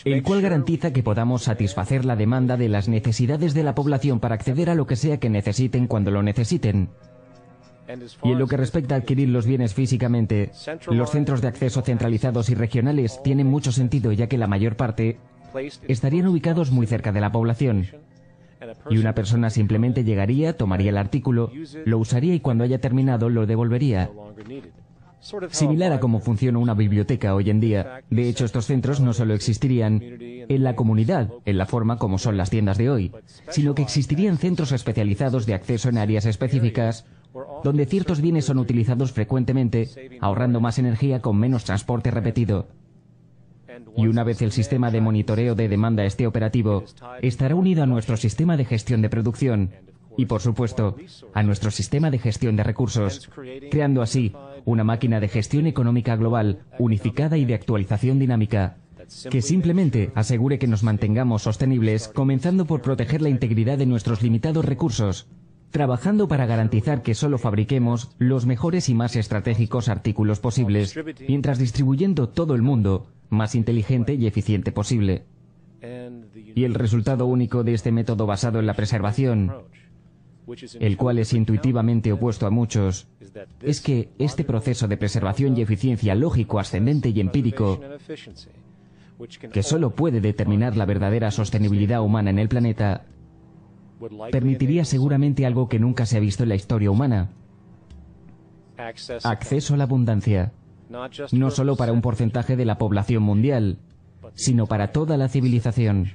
el cual garantiza que podamos satisfacer la demanda de las necesidades de la población para acceder a lo que sea que necesiten cuando lo necesiten. Y en lo que respecta a adquirir los bienes físicamente, los centros de acceso centralizados y regionales tienen mucho sentido, ya que la mayor parte estarían ubicados muy cerca de la población. Y una persona simplemente llegaría, tomaría el artículo, lo usaría y cuando haya terminado lo devolvería. Similar a cómo funciona una biblioteca hoy en día. De hecho, estos centros no solo existirían en la comunidad, en la forma como son las tiendas de hoy, sino que existirían centros especializados de acceso en áreas específicas, donde ciertos bienes son utilizados frecuentemente, ahorrando más energía con menos transporte repetido. Y una vez el sistema de monitoreo de demanda esté operativo, estará unido a nuestro sistema de gestión de producción y, por supuesto, a nuestro sistema de gestión de recursos, creando así una máquina de gestión económica global, unificada y de actualización dinámica, que simplemente asegure que nos mantengamos sostenibles, comenzando por proteger la integridad de nuestros limitados recursos, trabajando para garantizar que solo fabriquemos los mejores y más estratégicos artículos posibles, mientras distribuyendo todo el mundo más inteligente y eficiente posible. Y el resultado único de este método basado en la preservación, el cual es intuitivamente opuesto a muchos, es que este proceso de preservación y eficiencia lógico, ascendente y empírico, que solo puede determinar la verdadera sostenibilidad humana en el planeta, permitiría seguramente algo que nunca se ha visto en la historia humana: acceso a la abundancia, no solo para un porcentaje de la población mundial, sino para toda la civilización.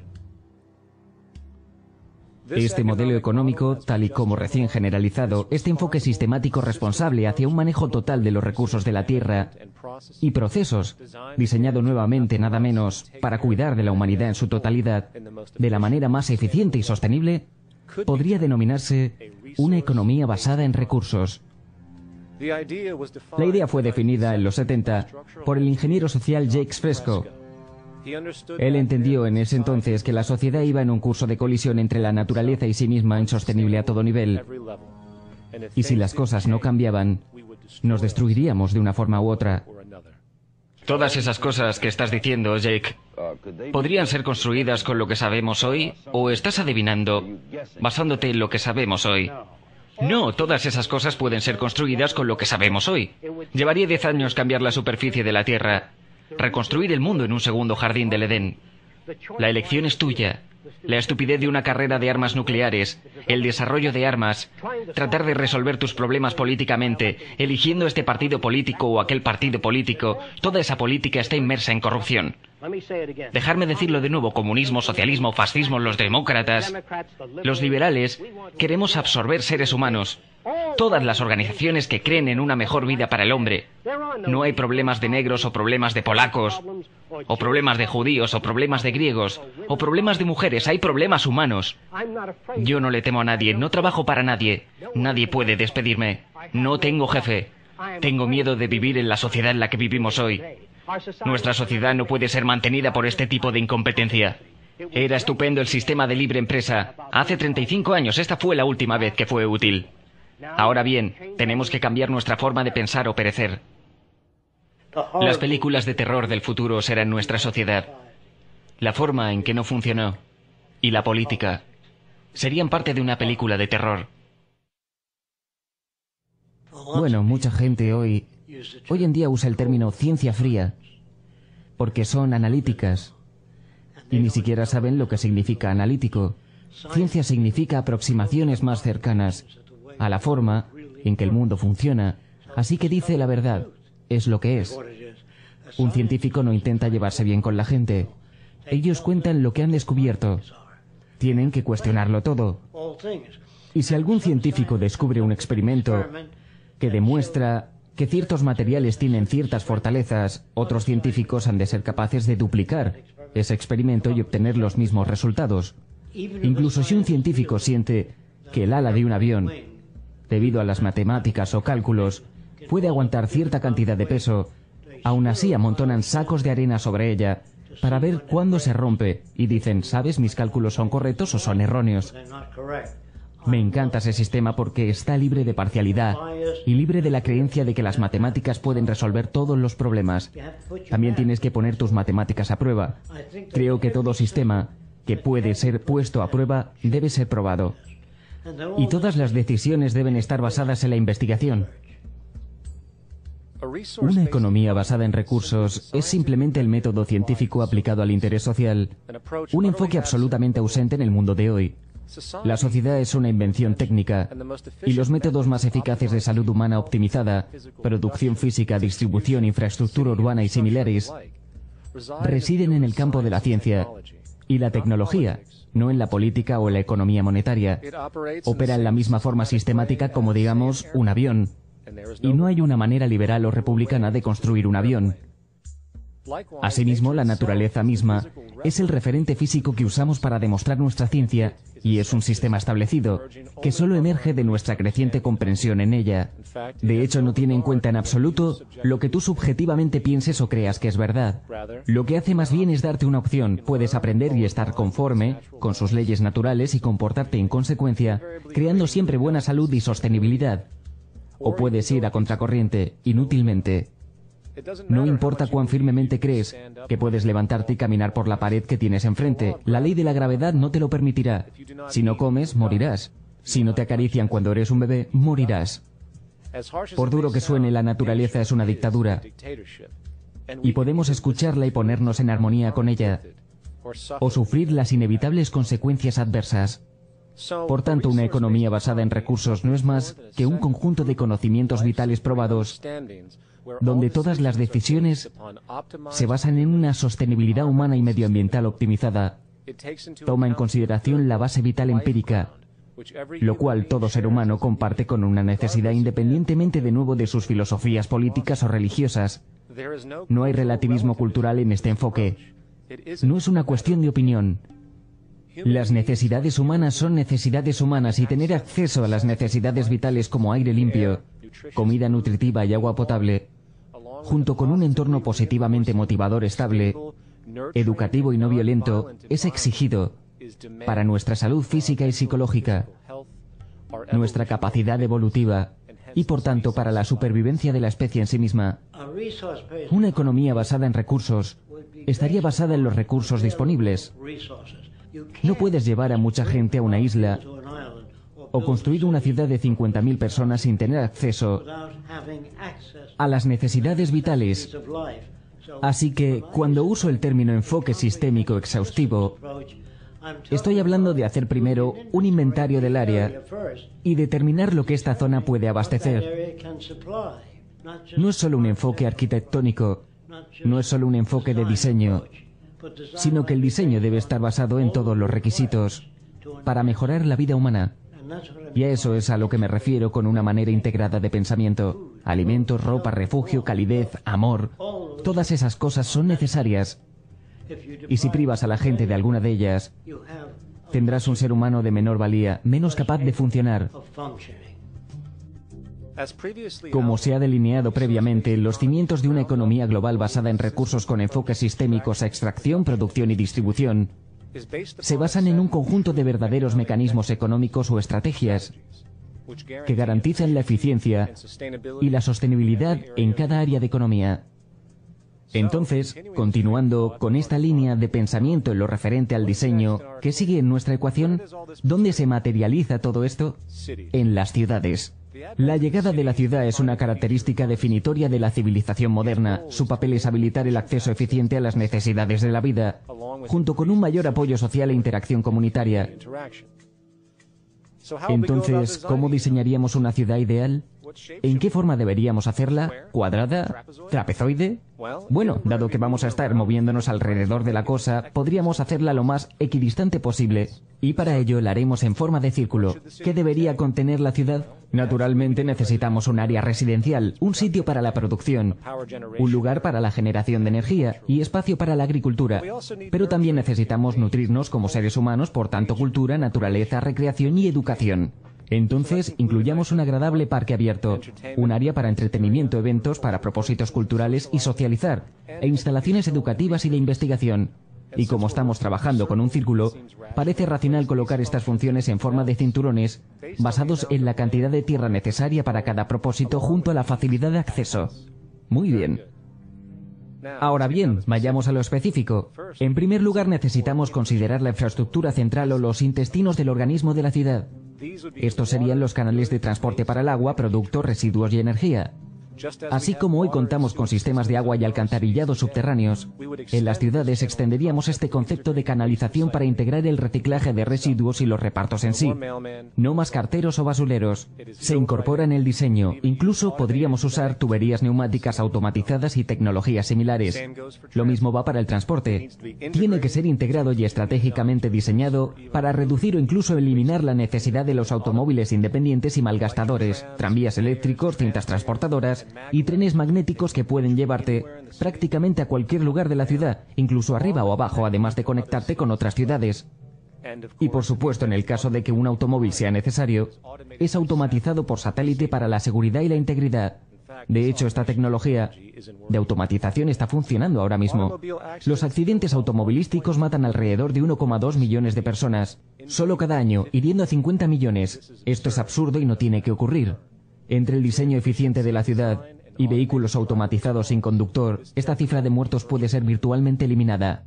Este modelo económico, tal y como recién generalizado, este enfoque sistemático responsable hacia un manejo total de los recursos de la Tierra y procesos, diseñado nuevamente nada menos para cuidar de la humanidad en su totalidad, de la manera más eficiente y sostenible, podría denominarse una economía basada en recursos. La idea fue definida en los 70 por el ingeniero social Jacques Fresco. Él entendió en ese entonces que la sociedad iba en un curso de colisión entre la naturaleza y sí misma, insostenible a todo nivel. Y si las cosas no cambiaban, nos destruiríamos de una forma u otra. Todas esas cosas que estás diciendo, Jake, ¿podrían ser construidas con lo que sabemos hoy? ¿O estás adivinando basándote en lo que sabemos hoy? No, todas esas cosas pueden ser construidas con lo que sabemos hoy. Llevaría 10 años cambiar la superficie de la Tierra, reconstruir el mundo en un segundo jardín del Edén. La elección es tuya. La estupidez de una carrera de armas nucleares, el desarrollo de armas, tratar de resolver tus problemas políticamente, eligiendo este partido político o aquel partido político, toda esa política está inmersa en corrupción. Dejarme decirlo de nuevo: comunismo, socialismo, fascismo, los demócratas, los liberales, queremos absorber seres humanos. Todas las organizaciones que creen en una mejor vida para el hombre. No hay problemas de negros o problemas de polacos, o problemas de judíos o problemas de griegos, o problemas de mujeres. Hay problemas humanos. Yo no le temo a nadie, no trabajo para nadie. Nadie puede despedirme. No tengo jefe. Tengo miedo de vivir en la sociedad en la que vivimos hoy. Nuestra sociedad no puede ser mantenida por este tipo de incompetencia. Era estupendo el sistema de libre empresa. Hace 35 años esta fue la última vez que fue útil. Ahora bien, tenemos que cambiar nuestra forma de pensar o perecer. Las películas de terror del futuro serán nuestra sociedad. la forma en que no funcionó y la política serían parte de una película de terror. Bueno, mucha gente hoy en día usa el término ciencia fría porque son analíticas y ni siquiera saben lo que significa analítico. Ciencia significa aproximaciones más cercanas a la forma en que el mundo funciona. Así que dice la verdad, es lo que es. Un científico no intenta llevarse bien con la gente. Ellos cuentan lo que han descubierto. Tienen que cuestionarlo todo. Y si algún científico descubre un experimento que demuestra que ciertos materiales tienen ciertas fortalezas, otros científicos han de ser capaces de duplicar ese experimento y obtener los mismos resultados. Incluso si un científico siente que el ala de un avión, debido a las matemáticas o cálculos, puede aguantar cierta cantidad de peso, aún así amontonan sacos de arena sobre ella para ver cuándo se rompe y dicen, ¿sabes? Mis cálculos son correctos o son erróneos. Me encanta ese sistema porque está libre de parcialidad y libre de la creencia de que las matemáticas pueden resolver todos los problemas. También tienes que poner tus matemáticas a prueba. Creo que todo sistema que puede ser puesto a prueba debe ser probado. Y todas las decisiones deben estar basadas en la investigación. Una economía basada en recursos es simplemente el método científico aplicado al interés social, un enfoque absolutamente ausente en el mundo de hoy. La sociedad es una invención técnica y los métodos más eficaces de salud humana optimizada, producción física, distribución, infraestructura urbana y similares, residen en el campo de la ciencia y la tecnología, no en la política o en la economía monetaria. Opera en la misma forma sistemática como, digamos, un avión. Y no hay una manera liberal o republicana de construir un avión. Asimismo, la naturaleza misma es el referente físico que usamos para demostrar nuestra ciencia y es un sistema establecido que solo emerge de nuestra creciente comprensión en ella. De hecho, no tiene en cuenta en absoluto lo que tú subjetivamente pienses o creas que es verdad. Lo que hace más bien es darte una opción. Puedes aprender y estar conforme con sus leyes naturales y comportarte en consecuencia, creando siempre buena salud y sostenibilidad. O puedes ir a contracorriente, inútilmente. No importa cuán firmemente crees que puedes levantarte y caminar por la pared que tienes enfrente, la ley de la gravedad no te lo permitirá. Si no comes, morirás. Si no te acarician cuando eres un bebé, morirás. Por duro que suene, la naturaleza es una dictadura. Y podemos escucharla y ponernos en armonía con ella, o sufrir las inevitables consecuencias adversas. Por tanto, una economía basada en recursos no es más que un conjunto de conocimientos vitales probados, donde todas las decisiones se basan en una sostenibilidad humana y medioambiental optimizada. Toma en consideración la base vital empírica, lo cual todo ser humano comparte con una necesidad independientemente de nuevo de sus filosofías políticas o religiosas. No hay relativismo cultural en este enfoque. No es una cuestión de opinión. Las necesidades humanas son necesidades humanas y tener acceso a las necesidades vitales como aire limpio, comida nutritiva y agua potable, junto con un entorno positivamente motivador estable, educativo y no violento, es exigido para nuestra salud física y psicológica, nuestra capacidad evolutiva y por tanto para la supervivencia de la especie en sí misma. Una economía basada en recursos estaría basada en los recursos disponibles. No puedes llevar a mucha gente a una isla o construir una ciudad de 50.000 personas sin tener acceso a las necesidades vitales. Así que, cuando uso el término enfoque sistémico exhaustivo, estoy hablando de hacer primero un inventario del área y determinar lo que esta zona puede abastecer. No es solo un enfoque arquitectónico, no es solo un enfoque de diseño, sino que el diseño debe estar basado en todos los requisitos para mejorar la vida humana. Y a eso es a lo que me refiero con una manera integrada de pensamiento. Alimentos, ropa, refugio, calidez, amor. Todas esas cosas son necesarias. Y si privas a la gente de alguna de ellas, tendrás un ser humano de menor valía, menos capaz de funcionar. Como se ha delineado previamente, los cimientos de una economía global basada en recursos con enfoques sistémicos a extracción, producción y distribución se basan en un conjunto de verdaderos mecanismos económicos o estrategias que garantizan la eficiencia y la sostenibilidad en cada área de economía. Entonces, continuando con esta línea de pensamiento en lo referente al diseño que sigue en nuestra ecuación, ¿dónde se materializa todo esto? En las ciudades. La llegada de la ciudad es una característica definitoria de la civilización moderna. Su papel es habilitar el acceso eficiente a las necesidades de la vida, junto con un mayor apoyo social e interacción comunitaria. Entonces, ¿cómo diseñaríamos una ciudad ideal? ¿En qué forma deberíamos hacerla? ¿Cuadrada? ¿Trapezoide? Bueno, dado que vamos a estar moviéndonos alrededor de la cosa, podríamos hacerla lo más equidistante posible. Y para ello la haremos en forma de círculo. ¿Qué debería contener la ciudad? Naturalmente necesitamos un área residencial, un sitio para la producción, un lugar para la generación de energía y espacio para la agricultura. Pero también necesitamos nutrirnos como seres humanos por tanto cultura, naturaleza, recreación y educación. Entonces, incluyamos un agradable parque abierto, un área para entretenimiento, eventos para propósitos culturales y socializar, e instalaciones educativas y de investigación. Y como estamos trabajando con un círculo, parece racional colocar estas funciones en forma de cinturones, basados en la cantidad de tierra necesaria para cada propósito junto a la facilidad de acceso. Muy bien. Ahora bien, vayamos a lo específico. En primer lugar, necesitamos considerar la infraestructura central o los intestinos del organismo de la ciudad. Estos serían los canales de transporte para el agua, productos, residuos y energía. Así como hoy contamos con sistemas de agua y alcantarillado subterráneos, en las ciudades extenderíamos este concepto de canalización para integrar el reciclaje de residuos y los repartos en sí. No más carteros o basureros. Se incorpora en el diseño. Incluso podríamos usar tuberías neumáticas automatizadas y tecnologías similares. Lo mismo va para el transporte. Tiene que ser integrado y estratégicamente diseñado para reducir o incluso eliminar la necesidad de los automóviles independientes y malgastadores, tranvías eléctricos, cintas transportadoras y trenes magnéticos que pueden llevarte prácticamente a cualquier lugar de la ciudad, incluso arriba o abajo, además de conectarte con otras ciudades. Y por supuesto, en el caso de que un automóvil sea necesario, es automatizado por satélite para la seguridad y la integridad. De hecho, esta tecnología de automatización está funcionando ahora mismo. Los accidentes automovilísticos matan alrededor de 1,2 millones de personas, solo cada año, hiriendo a 50 millones. Esto es absurdo y no tiene que ocurrir. Entre el diseño eficiente de la ciudad y vehículos automatizados sin conductor, esta cifra de muertos puede ser virtualmente eliminada.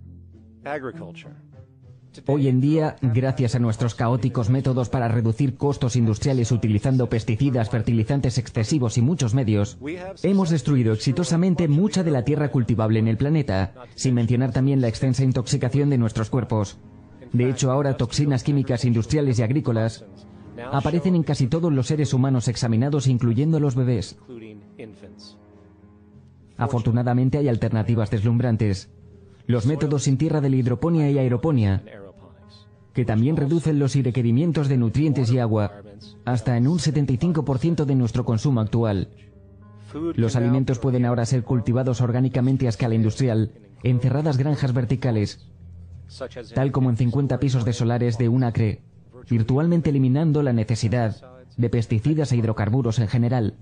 Hoy en día, gracias a nuestros caóticos métodos para reducir costos industriales utilizando pesticidas, fertilizantes excesivos y muchos medios, hemos destruido exitosamente mucha de la tierra cultivable en el planeta, sin mencionar también la extensa intoxicación de nuestros cuerpos. De hecho, ahora toxinas químicas industriales y agrícolas aparecen en casi todos los seres humanos examinados, incluyendo a los bebés. Afortunadamente hay alternativas deslumbrantes. Los métodos sin tierra de la hidroponía y aeroponía, que también reducen los requerimientos de nutrientes y agua hasta en un 75% de nuestro consumo actual. Los alimentos pueden ahora ser cultivados orgánicamente a escala industrial, en cerradas granjas verticales, tal como en 50 pisos de solares de un acre, virtualmente eliminando la necesidad de pesticidas e hidrocarburos en general.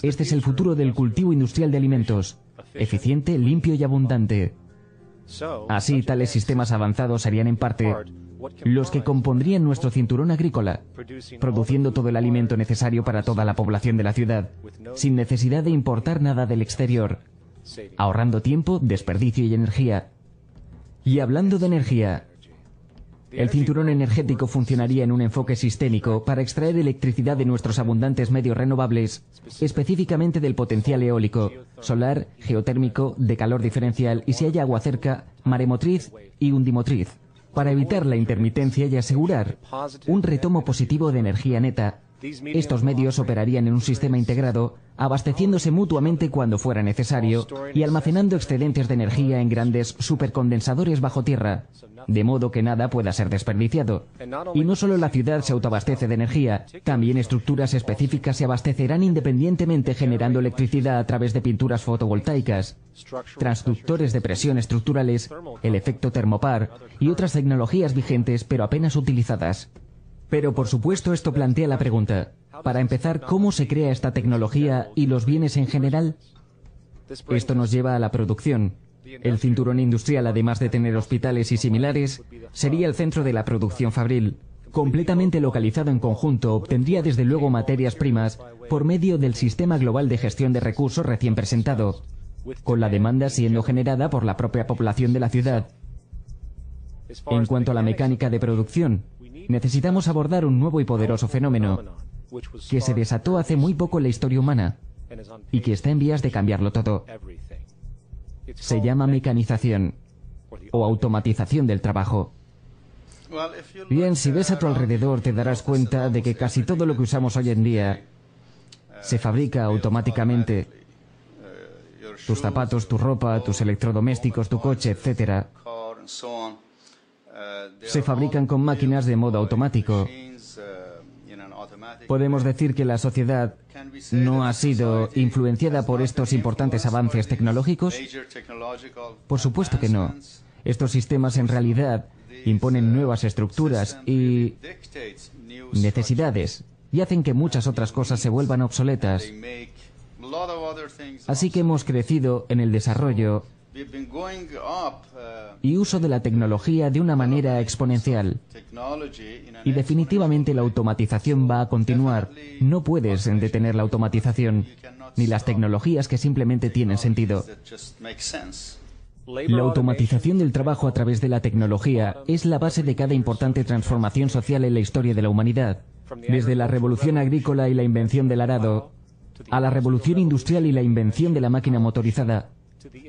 Este es el futuro del cultivo industrial de alimentos, eficiente, limpio y abundante. Así, tales sistemas avanzados serían en parte los que compondrían nuestro cinturón agrícola, produciendo todo el alimento necesario para toda la población de la ciudad, sin necesidad de importar nada del exterior, ahorrando tiempo, desperdicio y energía. Y hablando de energía, el cinturón energético funcionaría en un enfoque sistémico para extraer electricidad de nuestros abundantes medios renovables, específicamente del potencial eólico, solar, geotérmico, de calor diferencial y, si hay agua cerca, maremotriz y undimotriz, para evitar la intermitencia y asegurar un retomo positivo de energía neta. Estos medios operarían en un sistema integrado, abasteciéndose mutuamente cuando fuera necesario y almacenando excedentes de energía en grandes supercondensadores bajo tierra, de modo que nada pueda ser desperdiciado. Y no solo la ciudad se autoabastece de energía, también estructuras específicas se abastecerán independientemente, generando electricidad a través de pinturas fotovoltaicas, transductores de presión estructurales, el efecto termopar y otras tecnologías vigentes pero apenas utilizadas. Pero por supuesto esto plantea la pregunta, para empezar, ¿cómo se crea esta tecnología y los bienes en general? Esto nos lleva a la producción. El cinturón industrial, además de tener hospitales y similares, sería el centro de la producción fabril. Completamente localizado en conjunto, obtendría desde luego materias primas por medio del sistema global de gestión de recursos recién presentado. con la demanda siendo generada por la propia población de la ciudad. En cuanto a la mecánica de producción, necesitamos abordar un nuevo y poderoso fenómeno que se desató hace muy poco en la historia humana y que está en vías de cambiarlo todo. Se llama mecanización o automatización del trabajo. Bien, si ves a tu alrededor te darás cuenta de que casi todo lo que usamos hoy en día se fabrica automáticamente. Tus zapatos, tu ropa, tus electrodomésticos, tu coche, etc. Se fabrican con máquinas de modo automático. Podemos decir que la sociedad no ha sido influenciada por estos importantes avances tecnológicos. Por supuesto que no. Estos sistemas en realidad imponen nuevas estructuras y necesidades y hacen que muchas otras cosas se vuelvan obsoletas. Así que hemos crecido en el desarrollo y uso de la tecnología de una manera exponencial. Y definitivamente la automatización va a continuar. No puedes detener la automatización, ni las tecnologías que simplemente tienen sentido. La automatización del trabajo a través de la tecnología es la base de cada importante transformación social en la historia de la humanidad. Desde la revolución agrícola y la invención del arado, a la revolución industrial y la invención de la máquina motorizada,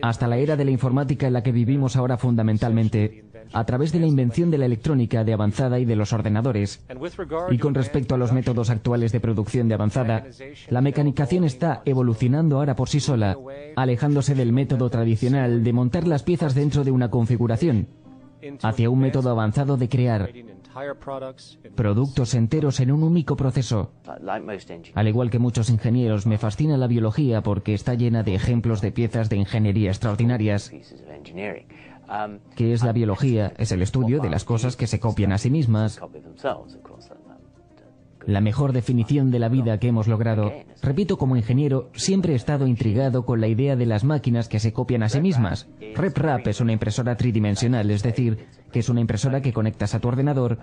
hasta la era de la informática en la que vivimos ahora fundamentalmente, a través de la invención de la electrónica de avanzada y de los ordenadores. Y con respecto a los métodos actuales de producción de avanzada, la mecanización está evolucionando ahora por sí sola, alejándose del método tradicional de montar las piezas dentro de una configuración, hacia un método avanzado de crear productos enteros en un único proceso. Al igual que muchos ingenieros, me fascina la biología porque está llena de ejemplos de piezas de ingeniería extraordinarias. ¿Qué es la biología? Es el estudio de las cosas que se copian a sí mismas. La mejor definición de la vida que hemos logrado. Repito, como ingeniero, siempre he estado intrigado con la idea de las máquinas que se copian a sí mismas. RepRap es una impresora tridimensional, es decir, que es una impresora que conectas a tu ordenador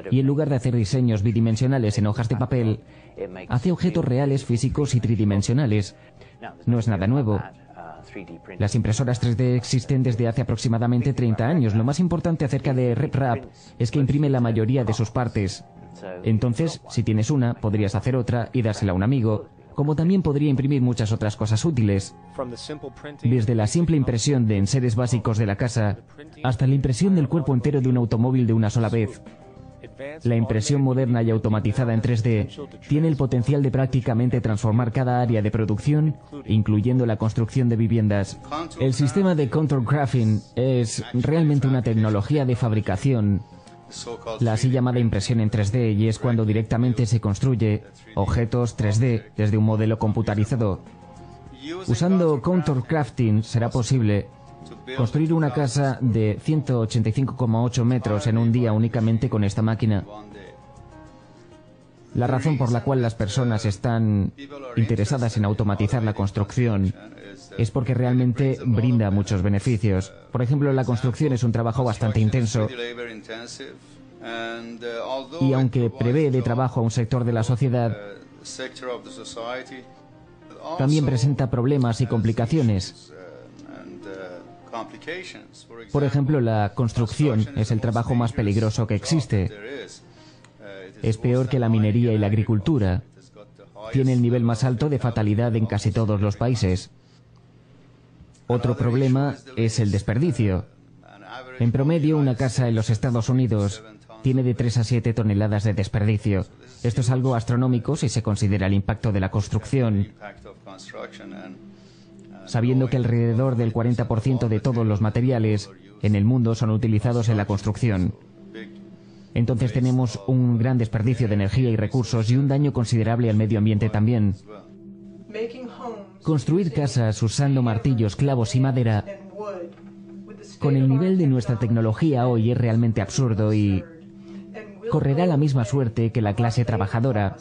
y en lugar de hacer diseños bidimensionales en hojas de papel, hace objetos reales, físicos y tridimensionales. No es nada nuevo. Las impresoras 3D existen desde hace aproximadamente 30 años. Lo más importante acerca de RepRap es que imprime la mayoría de sus partes. Entonces, si tienes una, podrías hacer otra y dársela a un amigo, como también podría imprimir muchas otras cosas útiles. Desde la simple impresión de enseres básicos de la casa, hasta la impresión del cuerpo entero de un automóvil de una sola vez. La impresión moderna y automatizada en 3D tiene el potencial de prácticamente transformar cada área de producción, incluyendo la construcción de viviendas. El sistema de contour graphing es realmente una tecnología de fabricación, la así llamada impresión en 3D, y es cuando directamente se construye objetos 3D desde un modelo computarizado. Usando contour crafting será posible construir una casa de 185,8 metros en un día únicamente con esta máquina. La razón por la cual las personas están interesadas en automatizar la construcción es porque realmente brinda muchos beneficios. Por ejemplo, la construcción es un trabajo bastante intenso y aunque prevé de trabajo a un sector de la sociedad, también presenta problemas y complicaciones. Por ejemplo, la construcción es el trabajo más peligroso que existe. Es peor que la minería y la agricultura. Tiene el nivel más alto de fatalidad en casi todos los países. Otro problema es el desperdicio. En promedio, una casa en los Estados Unidos tiene de 3 a 7 toneladas de desperdicio. Esto es algo astronómico si se considera el impacto de la construcción, sabiendo que alrededor del 40% de todos los materiales en el mundo son utilizados en la construcción. Entonces tenemos un gran desperdicio de energía y recursos y un daño considerable al medio ambiente también. Construir casas usando martillos, clavos y madera con el nivel de nuestra tecnología hoy es realmente absurdo y correrá la misma suerte que la clase trabajadora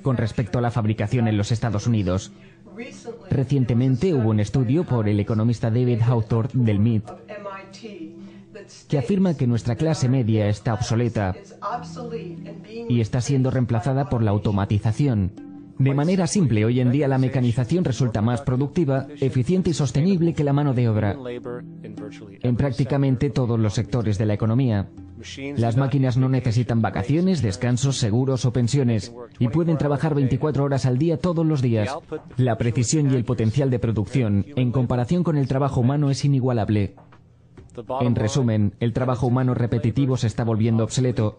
con respecto a la fabricación en los Estados Unidos. Recientemente hubo un estudio por el economista David Hawthorne del MIT que afirma que nuestra clase media está obsoleta y está siendo reemplazada por la automatización. De manera simple, hoy en día la mecanización resulta más productiva, eficiente y sostenible que la mano de obra en prácticamente todos los sectores de la economía. Las máquinas no necesitan vacaciones, descansos, seguros o pensiones y pueden trabajar 24 horas al día todos los días. La precisión y el potencial de producción, en comparación con el trabajo humano, es inigualable. En resumen, el trabajo humano repetitivo se está volviendo obsoleto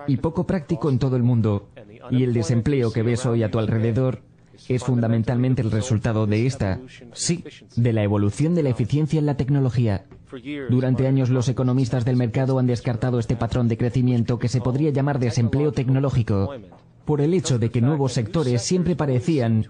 y poco práctico en todo el mundo, y el desempleo que ves hoy a tu alrededor es fundamentalmente el resultado de esta, sí, de la evolución de la eficiencia en la tecnología. Durante años los economistas del mercado han descartado este patrón de crecimiento que se podría llamar desempleo tecnológico, por el hecho de que nuevos sectores siempre parecían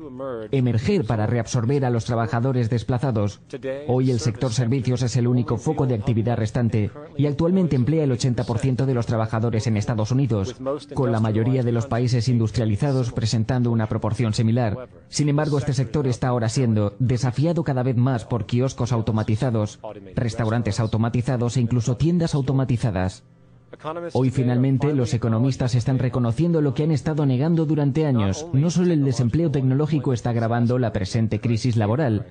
emerger para reabsorber a los trabajadores desplazados. Hoy el sector servicios es el único foco de actividad restante y actualmente emplea el 80% de los trabajadores en Estados Unidos, con la mayoría de los países industrializados presentando una proporción similar. Sin embargo, este sector está ahora siendo desafiado cada vez más por kioscos automatizados, restaurantes automatizados e incluso tiendas automatizadas. Hoy finalmente los economistas están reconociendo lo que han estado negando durante años. No solo el desempleo tecnológico está agravando la presente crisis laboral,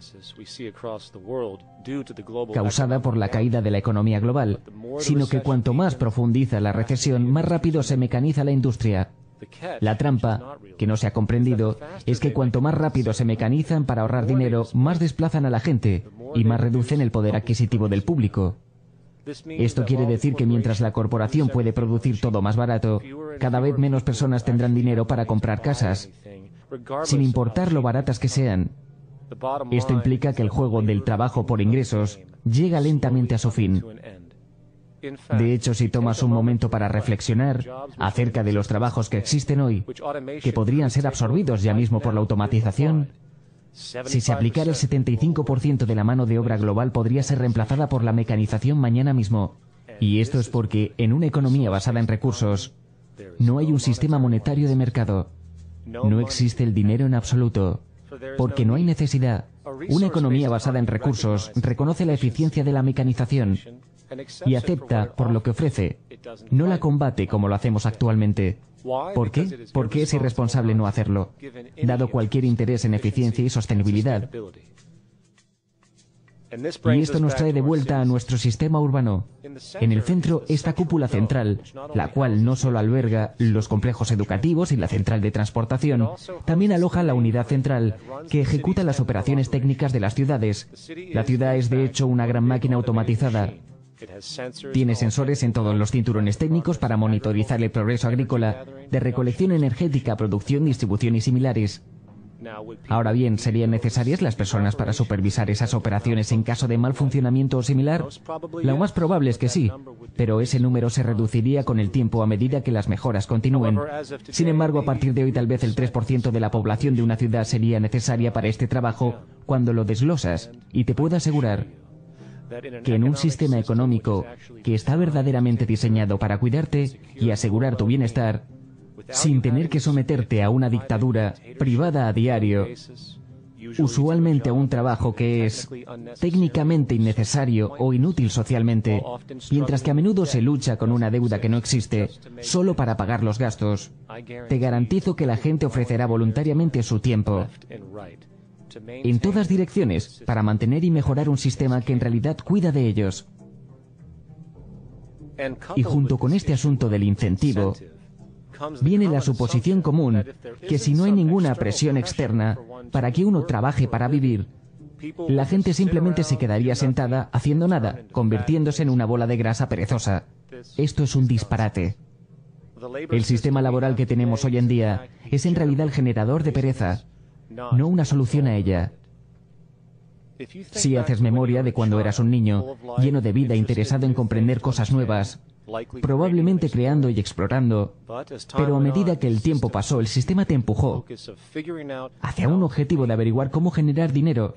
causada por la caída de la economía global, sino que cuanto más profundiza la recesión, más rápido se mecaniza la industria. La trampa, que no se ha comprendido, es que cuanto más rápido se mecanizan para ahorrar dinero, más desplazan a la gente y más reducen el poder adquisitivo del público. Esto quiere decir que mientras la corporación puede producir todo más barato, cada vez menos personas tendrán dinero para comprar casas, sin importar lo baratas que sean. Esto implica que el juego del trabajo por ingresos llega lentamente a su fin. De hecho, si tomas un momento para reflexionar acerca de los trabajos que existen hoy, que podrían ser absorbidos ya mismo por la automatización, si se aplicara el 75% de la mano de obra global podría ser reemplazada por la mecanización mañana mismo. Y esto es porque en una economía basada en recursos no hay un sistema monetario de mercado. No existe el dinero en absoluto, porque no hay necesidad. Una economía basada en recursos reconoce la eficiencia de la mecanización y acepta por lo que ofrece, no la combate como lo hacemos actualmente. ¿Por qué? Porque es irresponsable no hacerlo, dado cualquier interés en eficiencia y sostenibilidad. Y esto nos trae de vuelta a nuestro sistema urbano. En el centro, esta cúpula central, la cual no solo alberga los complejos educativos y la central de transportación, también aloja la unidad central, que ejecuta las operaciones técnicas de las ciudades. La ciudad es de hecho una gran máquina automatizada. Tiene sensores en todos los cinturones técnicos para monitorizar el progreso agrícola, de recolección energética, producción, distribución y similares. Ahora bien, ¿serían necesarias las personas para supervisar esas operaciones en caso de mal funcionamiento o similar? Lo más probable es que sí, pero ese número se reduciría con el tiempo a medida que las mejoras continúen. Sin embargo, a partir de hoy tal vez el 3% de la población de una ciudad sería necesaria para este trabajo cuando lo desglosas, y te puedo asegurar que en un sistema económico que está verdaderamente diseñado para cuidarte y asegurar tu bienestar, sin tener que someterte a una dictadura privada a diario, usualmente a un trabajo que es técnicamente innecesario o inútil socialmente, mientras que a menudo se lucha con una deuda que no existe, solo para pagar los gastos, te garantizo que la gente ofrecerá voluntariamente su tiempo en todas direcciones para mantener y mejorar un sistema que en realidad cuida de ellos. Y junto con este asunto del incentivo, viene la suposición común que si no hay ninguna presión externa para que uno trabaje para vivir, la gente simplemente se quedaría sentada haciendo nada, convirtiéndose en una bola de grasa perezosa. Esto es un disparate. El sistema laboral que tenemos hoy en día es en realidad el generador de pereza, no una solución a ella. Si haces memoria de cuando eras un niño, lleno de vida, interesado en comprender cosas nuevas, probablemente creando y explorando, pero a medida que el tiempo pasó, el sistema te empujó hacia un objetivo de averiguar cómo generar dinero,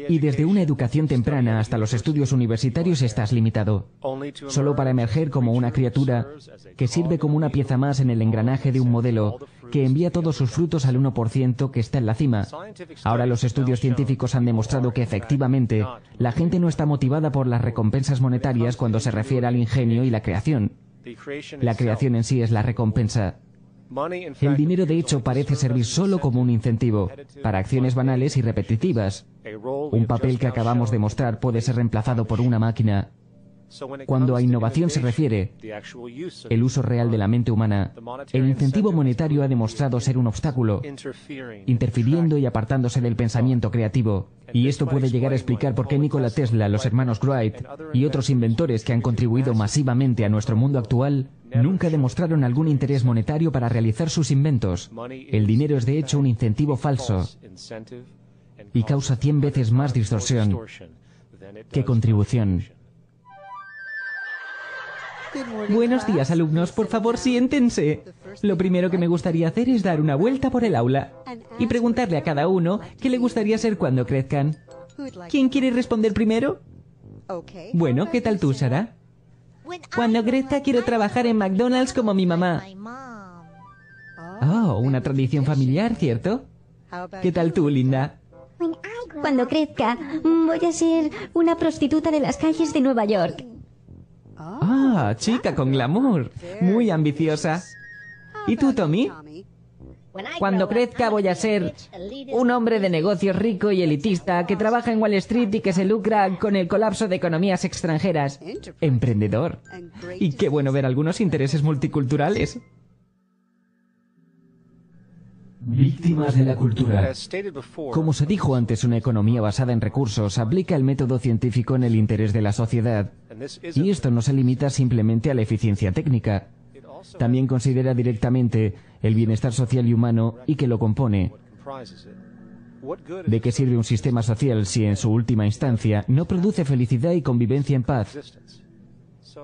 y desde una educación temprana hasta los estudios universitarios estás limitado, solo para emerger como una criatura que sirve como una pieza más en el engranaje de un modelo que envía todos sus frutos al 1% que está en la cima. Ahora los estudios científicos han demostrado que efectivamente la gente no está motivada por las recompensas monetarias cuando se refiere al ingenio y la creación. La creación en sí es la recompensa. El dinero, de hecho, parece servir solo como un incentivo para acciones banales y repetitivas. Un papel que acabamos de mostrar puede ser reemplazado por una máquina. Cuando a innovación se refiere, el uso real de la mente humana, el incentivo monetario ha demostrado ser un obstáculo, interfiriendo y apartándose del pensamiento creativo. Y esto puede llegar a explicar por qué Nikola Tesla, los hermanos Wright y otros inventores que han contribuido masivamente a nuestro mundo actual nunca demostraron algún interés monetario para realizar sus inventos. El dinero es de hecho un incentivo falso y causa 100 veces más distorsión que contribución. Buenos días, alumnos. Por favor, siéntense. Lo primero que me gustaría hacer es dar una vuelta por el aula y preguntarle a cada uno qué le gustaría ser cuando crezcan. ¿Quién quiere responder primero? Bueno, ¿qué tal tú, Sara? Cuando crezca quiero trabajar en McDonald's como mi mamá. Oh, una tradición familiar, ¿cierto? ¿Qué tal tú, Linda? Cuando crezca, voy a ser una prostituta de las calles de Nueva York. Ah, chica con glamour. Muy ambiciosa. ¿Y tú, Tommy? Cuando crezca voy a ser un hombre de negocios rico y elitista que trabaja en Wall Street y que se lucra con el colapso de economías extranjeras. Emprendedor. Y qué bueno ver algunos intereses multiculturales. Víctimas de la cultura. Como se dijo antes, una economía basada en recursos aplica el método científico en el interés de la sociedad. Y esto no se limita simplemente a la eficiencia técnica. También considera directamente el bienestar social y humano y que lo compone. ¿De qué sirve un sistema social si en su última instancia no produce felicidad y convivencia en paz?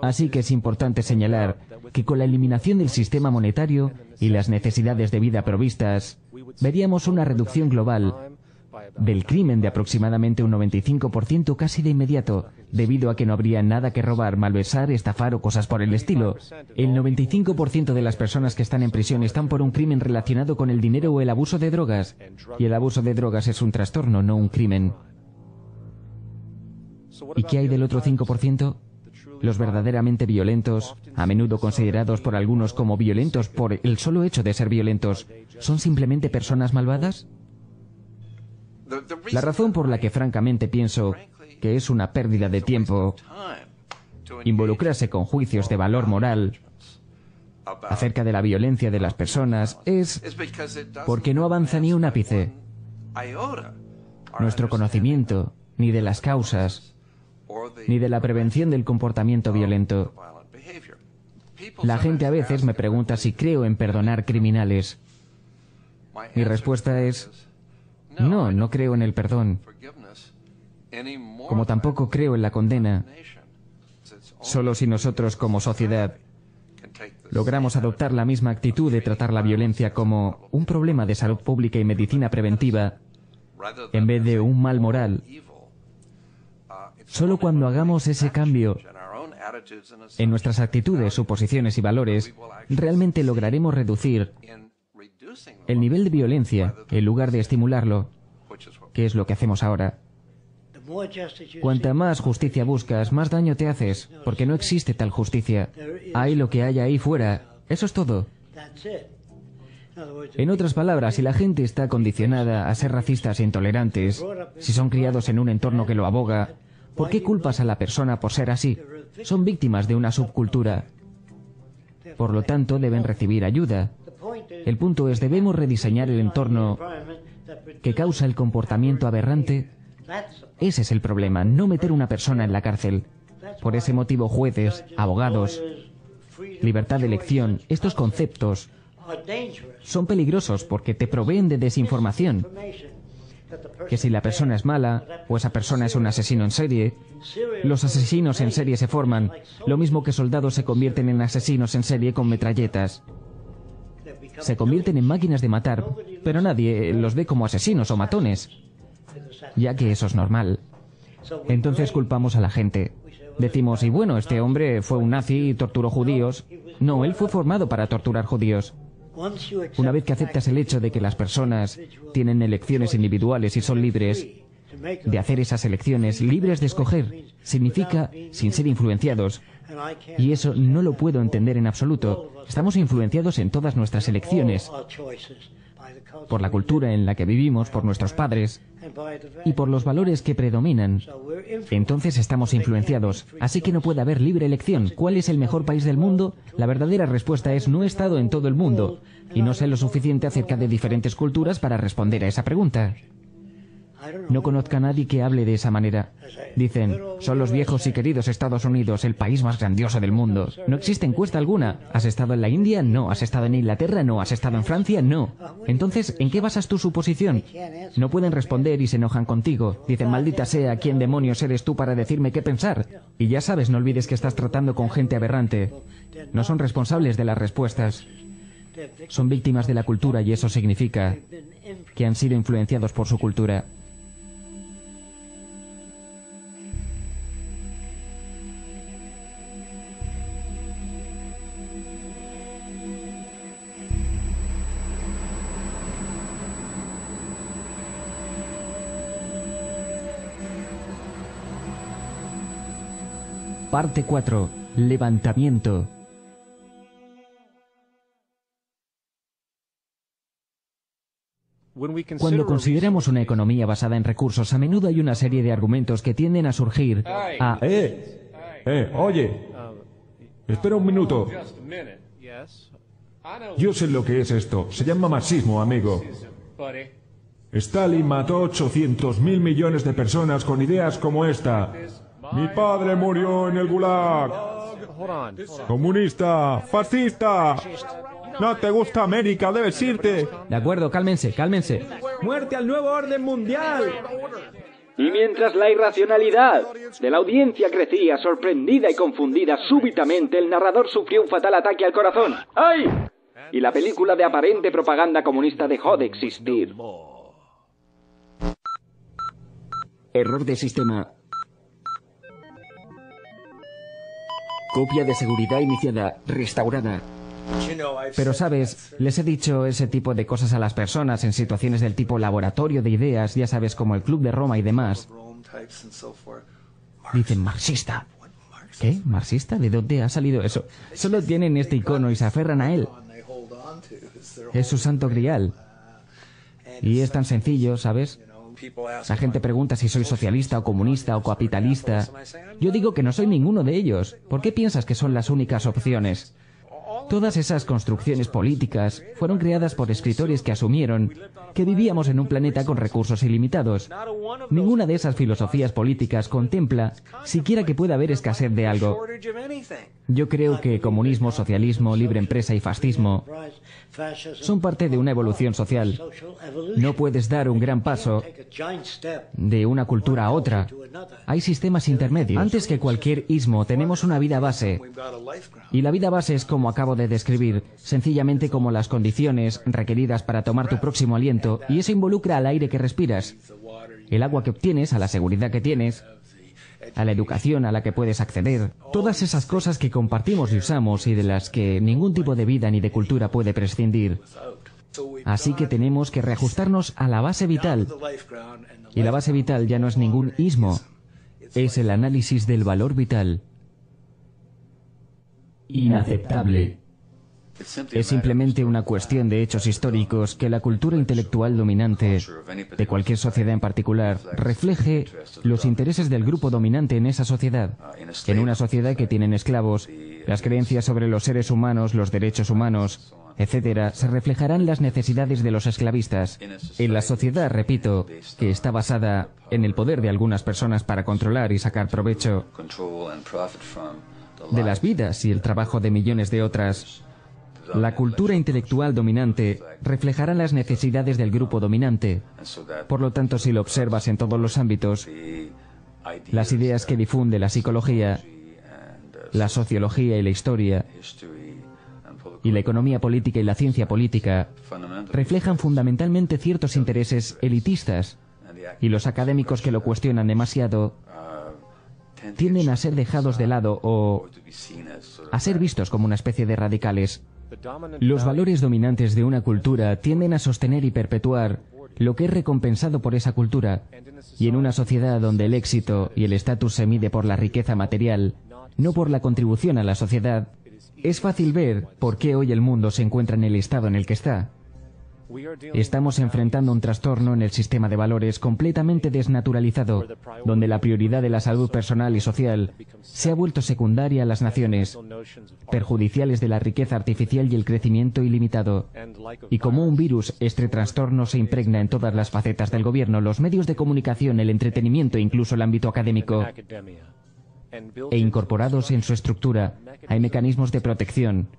Así que es importante señalar que con la eliminación del sistema monetario y las necesidades de vida provistas, veríamos una reducción global del crimen de aproximadamente un 95% casi de inmediato, debido a que no habría nada que robar, malversar, estafar o cosas por el estilo. El 95% de las personas que están en prisión están por un crimen relacionado con el dinero o el abuso de drogas, y el abuso de drogas es un trastorno, no un crimen. ¿Y qué hay del otro 5%? Los verdaderamente violentos, a menudo considerados por algunos como violentos por el solo hecho de ser violentos, ¿son simplemente personas malvadas? La razón por la que francamente pienso que es una pérdida de tiempo involucrarse con juicios de valor moral acerca de la violencia de las personas es porque no avanza ni un ápice. Nuestro conocimiento, ni de las causas, ni de la prevención del comportamiento violento. La gente a veces me pregunta si creo en perdonar criminales. Mi respuesta es: no, no creo en el perdón. Como tampoco creo en la condena. Solo si nosotros como sociedad logramos adoptar la misma actitud de tratar la violencia como un problema de salud pública y medicina preventiva, en vez de un mal moral, solo cuando hagamos ese cambio en nuestras actitudes, suposiciones y valores, realmente lograremos reducir el nivel de violencia en lugar de estimularlo, que es lo que hacemos ahora. Cuanta más justicia buscas, más daño te haces, porque no existe tal justicia. Hay lo que hay ahí fuera. Eso es todo. En otras palabras, si la gente está condicionada a ser racistas e intolerantes, si son criados en un entorno que lo aboga, ¿por qué culpas a la persona por ser así? Son víctimas de una subcultura. Por lo tanto, deben recibir ayuda. El punto es, debemos rediseñar el entorno que causa el comportamiento aberrante. Ese es el problema, no meter una persona en la cárcel. Por ese motivo, jueces, abogados, libertad de elección, estos conceptos son peligrosos porque te proveen de desinformación. Que si la persona es mala, o esa persona es un asesino en serie. Los asesinos en serie se forman, lo mismo que soldados se convierten en asesinos en serie con metralletas. Se convierten en máquinas de matar, pero nadie los ve como asesinos o matones, ya que eso es normal. Entonces culpamos a la gente. Decimos, y bueno, este hombre fue un nazi y torturó judíos. No, él fue formado para torturar judíos. Una vez que aceptas el hecho de que las personas tienen elecciones individuales y son libres, de hacer esas elecciones, libres de escoger, significa sin ser influenciados. Y eso no lo puedo entender en absoluto. Estamos influenciados en todas nuestras elecciones, por la cultura en la que vivimos, por nuestros padres y por los valores que predominan. Entonces estamos influenciados, así que no puede haber libre elección. ¿Cuál es el mejor país del mundo? La verdadera respuesta es: no he estado en todo el mundo y no sé lo suficiente acerca de diferentes culturas para responder a esa pregunta. No conozco a nadie que hable de esa manera. Dicen, son los viejos y queridos Estados Unidos, el país más grandioso del mundo. No existe encuesta alguna. ¿Has estado en la India? No. ¿Has estado en Inglaterra? No. ¿Has estado en Francia? No. Entonces, ¿en qué basas tu suposición? No pueden responder y se enojan contigo. Dicen, maldita sea, ¿quién demonios eres tú para decirme qué pensar? Y ya sabes, no olvides que estás tratando con gente aberrante. No son responsables de las respuestas. Son víctimas de la cultura y eso significa que han sido influenciados por su cultura. Parte 4. Levantamiento. Cuando consideramos una economía basada en recursos, a menudo hay una serie de argumentos que tienden a surgir a... Oye, espera un minuto. Yo sé lo que es esto. Se llama marxismo, amigo. Stalin mató 800.000 millones de personas con ideas como esta. Mi padre murió en el Gulag. Comunista, fascista. No te gusta América, debes irte. De acuerdo, cálmense, cálmense. ¡Muerte al nuevo orden mundial! Y mientras la irracionalidad de la audiencia crecía, sorprendida y confundida, súbitamente el narrador sufrió un fatal ataque al corazón. ¡Ay! Y la película de aparente propaganda comunista dejó de existir. Error de sistema. Copia de seguridad iniciada, restaurada. Pero sabes, les he dicho ese tipo de cosas a las personas en situaciones del tipo laboratorio de ideas, ya sabes, como el Club de Roma y demás. Dicen marxista. ¿Qué? ¿Marxista? ¿De dónde ha salido eso? Solo tienen este icono y se aferran a él. Es su santo grial. Y es tan sencillo, ¿sabes? La gente pregunta si soy socialista o comunista o capitalista. Yo digo que no soy ninguno de ellos. ¿Por qué piensas que son las únicas opciones? Todas esas construcciones políticas fueron creadas por escritores que asumieron que vivíamos en un planeta con recursos ilimitados. Ninguna de esas filosofías políticas contempla siquiera que pueda haber escasez de algo. Yo creo que comunismo, socialismo, libre empresa y fascismo son parte de una evolución social. No puedes dar un gran paso de una cultura a otra. Hay sistemas intermedios. Antes que cualquier ismo, tenemos una vida base. Y la vida base es como acabo de describir, sencillamente como las condiciones requeridas para tomar tu próximo aliento, y eso involucra al aire que respiras, el agua que obtienes, a la seguridad que tienes, a la educación a la que puedes acceder, todas esas cosas que compartimos y usamos y de las que ningún tipo de vida ni de cultura puede prescindir. Así que tenemos que reajustarnos a la base vital. Y la base vital ya no es ningún ismo, es el análisis del valor vital. Inaceptable. Es simplemente una cuestión de hechos históricos que la cultura intelectual dominante, de cualquier sociedad en particular, refleje los intereses del grupo dominante en esa sociedad. En una sociedad que tienen esclavos, las creencias sobre los seres humanos, los derechos humanos, etc., se reflejarán las necesidades de los esclavistas. En la sociedad, repito, que está basada en el poder de algunas personas para controlar y sacar provecho de las vidas y el trabajo de millones de otras, la cultura intelectual dominante reflejará las necesidades del grupo dominante. Por lo tanto, si lo observas en todos los ámbitos, las ideas que difunde la psicología, la sociología y la historia, y la economía política y la ciencia política, reflejan fundamentalmente ciertos intereses elitistas, y los académicos que lo cuestionan demasiado tienden a ser dejados de lado o a ser vistos como una especie de radicales. Los valores dominantes de una cultura tienden a sostener y perpetuar lo que es recompensado por esa cultura. Y en una sociedad donde el éxito y el estatus se mide por la riqueza material, no por la contribución a la sociedad, es fácil ver por qué hoy el mundo se encuentra en el estado en el que está. Estamos enfrentando un trastorno en el sistema de valores completamente desnaturalizado, donde la prioridad de la salud personal y social se ha vuelto secundaria a las naciones, perjudiciales de la riqueza artificial y el crecimiento ilimitado. Y como un virus, este trastorno se impregna en todas las facetas del gobierno, los medios de comunicación, el entretenimiento e incluso el ámbito académico. E incorporados en su estructura, hay mecanismos de protección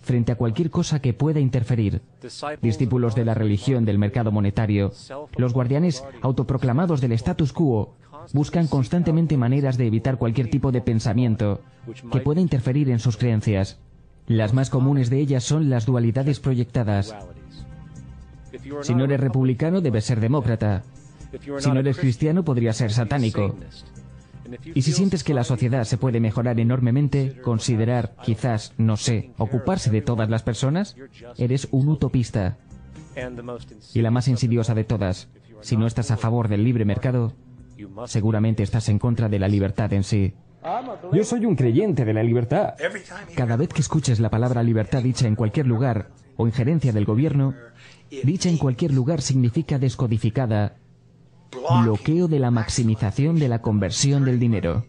frente a cualquier cosa que pueda interferir. Discípulos de la religión del mercado monetario, los guardianes autoproclamados del status quo, buscan constantemente maneras de evitar cualquier tipo de pensamiento que pueda interferir en sus creencias. Las más comunes de ellas son las dualidades proyectadas. Si no eres republicano, debes ser demócrata. Si no eres cristiano, podría ser satánico. Y si sientes que la sociedad se puede mejorar enormemente, considerar, quizás, no sé, ocuparse de todas las personas, eres un utopista. Y la más insidiosa de todas, si no estás a favor del libre mercado, seguramente estás en contra de la libertad en sí. Yo soy un creyente de la libertad. Cada vez que escuches la palabra libertad dicha en cualquier lugar, o injerencia del gobierno, dicha en cualquier lugar significa descodificada, bloqueo de la maximización de la conversión del dinero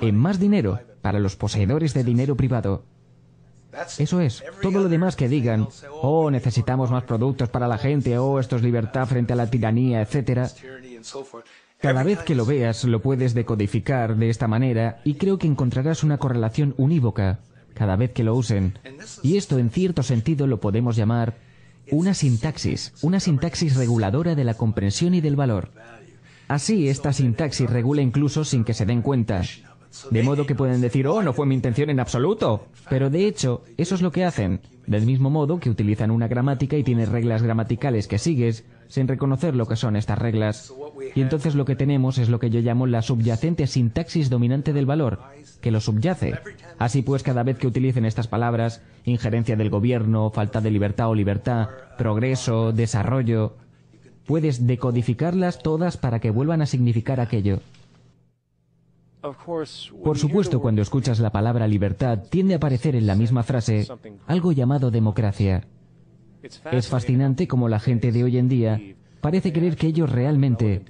en más dinero para los poseedores de dinero privado. Eso es, todo lo demás que digan, oh, necesitamos más productos para la gente, oh, esto es libertad frente a la tiranía, etc. Cada vez que lo veas, lo puedes decodificar de esta manera y creo que encontrarás una correlación unívoca cada vez que lo usen. Y esto, en cierto sentido, lo podemos llamar una sintaxis reguladora de la comprensión y del valor. Así, esta sintaxis regula incluso sin que se den cuenta. De modo que pueden decir, oh, no fue mi intención en absoluto. Pero de hecho, eso es lo que hacen. Del mismo modo que utilizan una gramática y tienes reglas gramaticales que sigues, sin reconocer lo que son estas reglas. Y entonces lo que tenemos es lo que yo llamo la subyacente sintaxis dominante del valor, que lo subyace. Así pues, cada vez que utilicen estas palabras, injerencia del gobierno, falta de libertad o libertad, progreso, desarrollo, puedes decodificarlas todas para que vuelvan a significar aquello. Por supuesto, cuando escuchas la palabra libertad, tiende a aparecer en la misma frase algo llamado democracia. Es fascinante cómo la gente de hoy en día parece creer que ellos realmente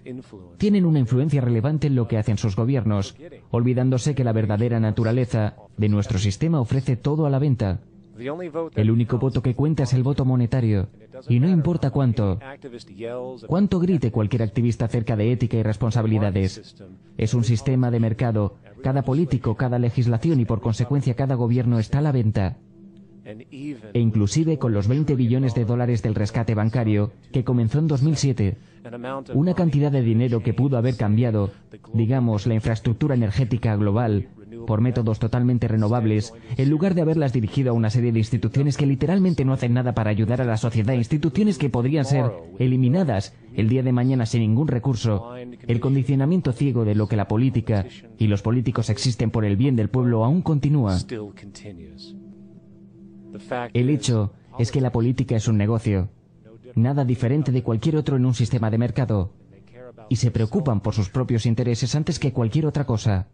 tienen una influencia relevante en lo que hacen sus gobiernos, olvidándose que la verdadera naturaleza de nuestro sistema ofrece todo a la venta. El único voto que cuenta es el voto monetario, y no importa cuánto grite cualquier activista acerca de ética y responsabilidades. Es un sistema de mercado. Cada político, cada legislación y por consecuencia cada gobierno está a la venta. E inclusive con los 20 billones de dólares del rescate bancario, que comenzó en 2007, una cantidad de dinero que pudo haber cambiado, digamos, la infraestructura energética global, por métodos totalmente renovables, en lugar de haberlas dirigido a una serie de instituciones que literalmente no hacen nada para ayudar a la sociedad, instituciones que podrían ser eliminadas el día de mañana sin ningún recurso. El condicionamiento ciego de lo que la política y los políticos existen por el bien del pueblo aún continúa. El hecho es que la política es un negocio, nada diferente de cualquier otro en un sistema de mercado, y se preocupan por sus propios intereses antes que cualquier otra cosa.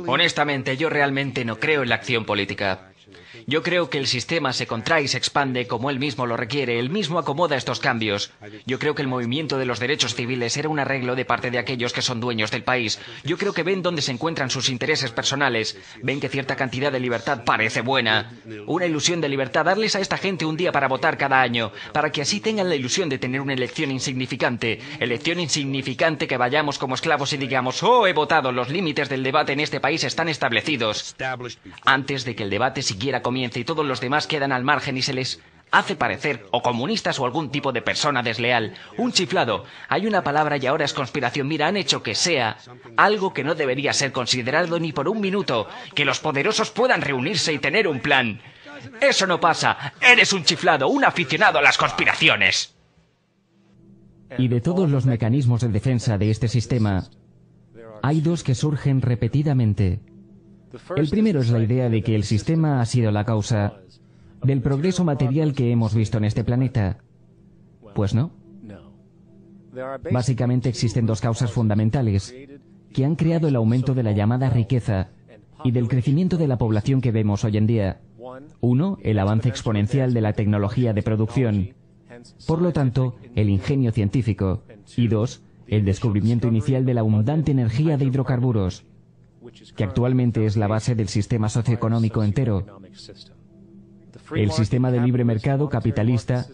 Honestamente, yo realmente no creo en la acción política. Yo creo que el sistema se contrae y se expande como él mismo lo requiere, él mismo acomoda estos cambios. Yo creo que el movimiento de los derechos civiles era un arreglo de parte de aquellos que son dueños del país. Yo creo que ven dónde se encuentran sus intereses personales, ven que cierta cantidad de libertad parece buena. Una ilusión de libertad, darles a esta gente un día para votar cada año, para que así tengan la ilusión de tener una elección insignificante que vayamos como esclavos y digamos, oh, he votado, los límites del debate en este país están establecidos. Antes de que el debate siquiera comience y todos los demás quedan al margen y se les hace parecer o comunistas o algún tipo de persona desleal. Un chiflado. Hay una palabra y ahora es conspiración. Mira, han hecho que sea algo que no debería ser considerado ni por un minuto. Que los poderosos puedan reunirse y tener un plan. Eso no pasa. Eres un chiflado, un aficionado a las conspiraciones. Y de todos los mecanismos de defensa de este sistema, hay dos que surgen repetidamente. El primero es la idea de que el sistema ha sido la causa del progreso material que hemos visto en este planeta. Pues no. Básicamente existen dos causas fundamentales que han creado el aumento de la llamada riqueza y del crecimiento de la población que vemos hoy en día. Uno, el avance exponencial de la tecnología de producción, por lo tanto, el ingenio científico. Y dos, el descubrimiento inicial de la abundante energía de hidrocarburos, que actualmente es la base del sistema socioeconómico entero. El sistema de libre mercado capitalista,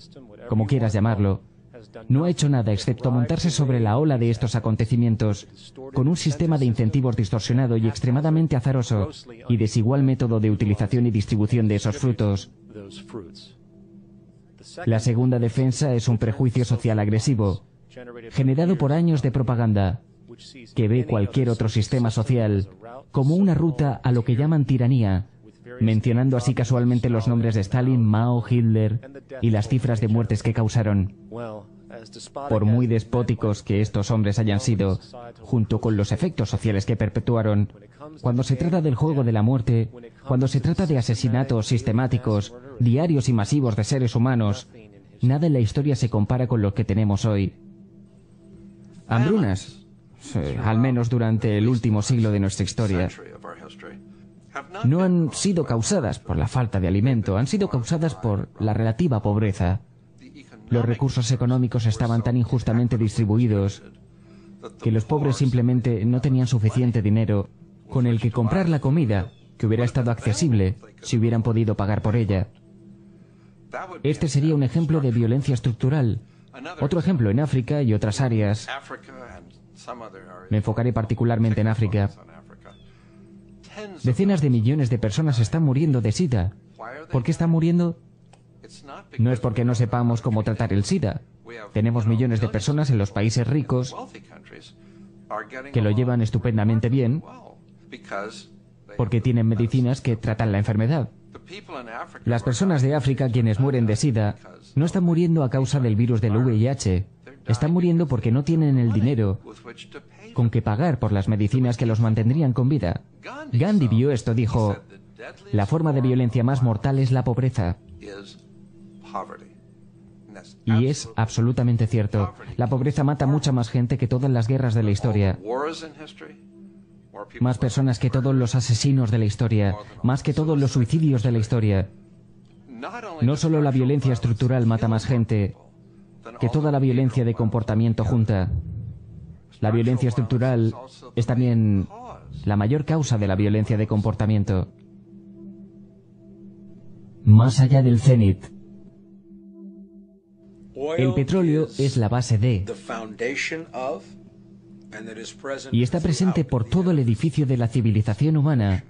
como quieras llamarlo, no ha hecho nada excepto montarse sobre la ola de estos acontecimientos, con un sistema de incentivos distorsionado y extremadamente azaroso, y desigual método de utilización y distribución de esos frutos. La segunda defensa es un prejuicio social agresivo, generado por años de propaganda, que ve cualquier otro sistema social como una ruta a lo que llaman tiranía, mencionando así casualmente los nombres de Stalin, Mao, Hitler y las cifras de muertes que causaron. Por muy despóticos que estos hombres hayan sido, junto con los efectos sociales que perpetuaron, cuando se trata del juego de la muerte, cuando se trata de asesinatos sistemáticos, diarios y masivos de seres humanos, nada en la historia se compara con lo que tenemos hoy. Hambrunas, al menos durante el último siglo de nuestra historia, no han sido causadas por la falta de alimento, han sido causadas por la relativa pobreza. Los recursos económicos estaban tan injustamente distribuidos que los pobres simplemente no tenían suficiente dinero con el que comprar la comida que hubiera estado accesible si hubieran podido pagar por ella. Este sería un ejemplo de violencia estructural. Otro ejemplo en África y otras áreas. Me enfocaré particularmente en África. Decenas de millones de personas están muriendo de SIDA. ¿Por qué están muriendo? No es porque no sepamos cómo tratar el SIDA. Tenemos millones de personas en los países ricos que lo llevan estupendamente bien porque tienen medicinas que tratan la enfermedad. Las personas de África, quienes mueren de SIDA, no están muriendo a causa del virus del VIH. Están muriendo porque no tienen el dinero con que pagar por las medicinas que los mantendrían con vida. Gandhi vio esto, dijo: la forma de violencia más mortal es la pobreza. Y es absolutamente cierto. La pobreza mata mucha más gente que todas las guerras de la historia. Más personas que todos los asesinos de la historia. Más que todos los suicidios de la historia. No solo la violencia estructural mata más gente que toda la violencia de comportamiento junta. La violencia estructural es también la mayor causa de la violencia de comportamiento. Más allá del cenit. El petróleo es la base de, y está presente por todo el edificio de la civilización humana.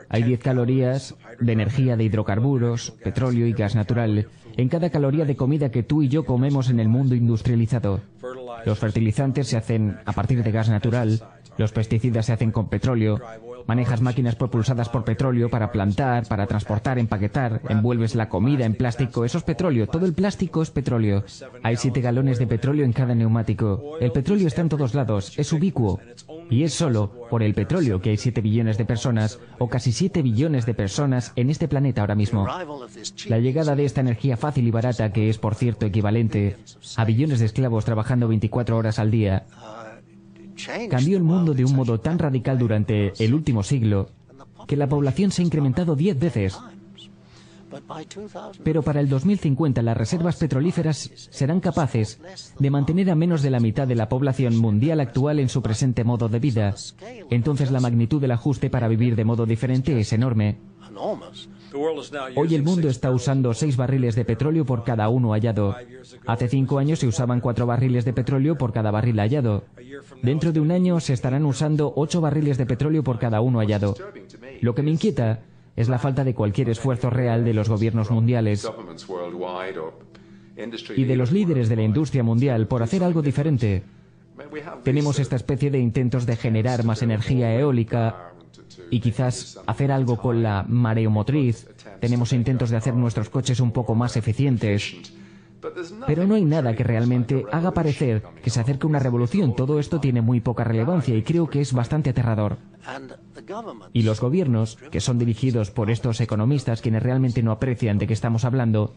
Hay 10 calorías de energía de hidrocarburos, petróleo y gas natural en cada caloría de comida que tú y yo comemos en el mundo industrializado. Los fertilizantes se hacen a partir de gas natural, los pesticidas se hacen con petróleo, manejas máquinas propulsadas por petróleo para plantar, para transportar, empaquetar, envuelves la comida en plástico, eso es petróleo, todo el plástico es petróleo. Hay 7 galones de petróleo en cada neumático. El petróleo está en todos lados, es ubicuo. Y es solo por el petróleo que hay 7 billones de personas, o casi 7 billones de personas en este planeta ahora mismo. La llegada de esta energía fácil y barata, que es por cierto equivalente a billones de esclavos trabajando 24 horas al día, cambió el mundo de un modo tan radical durante el último siglo que la población se ha incrementado 10 veces. Pero para el 2050 las reservas petrolíferas serán capaces de mantener a menos de la mitad de la población mundial actual en su presente modo de vida. Entonces la magnitud del ajuste para vivir de modo diferente es enorme. Hoy el mundo está usando 6 barriles de petróleo por cada uno hallado. Hace 5 años se usaban 4 barriles de petróleo por cada barril hallado. Dentro de un año se estarán usando 8 barriles de petróleo por cada uno hallado. Lo que me inquieta es la falta de cualquier esfuerzo real de los gobiernos mundiales y de los líderes de la industria mundial por hacer algo diferente. Tenemos esta especie de intentos de generar más energía eólica y quizás hacer algo con la mareomotriz. Tenemos intentos de hacer nuestros coches un poco más eficientes. Pero no hay nada que realmente haga parecer que se acerque una revolución. Todo esto tiene muy poca relevancia y creo que es bastante aterrador. Y los gobiernos, que son dirigidos por estos economistas, quienes realmente no aprecian de qué estamos hablando,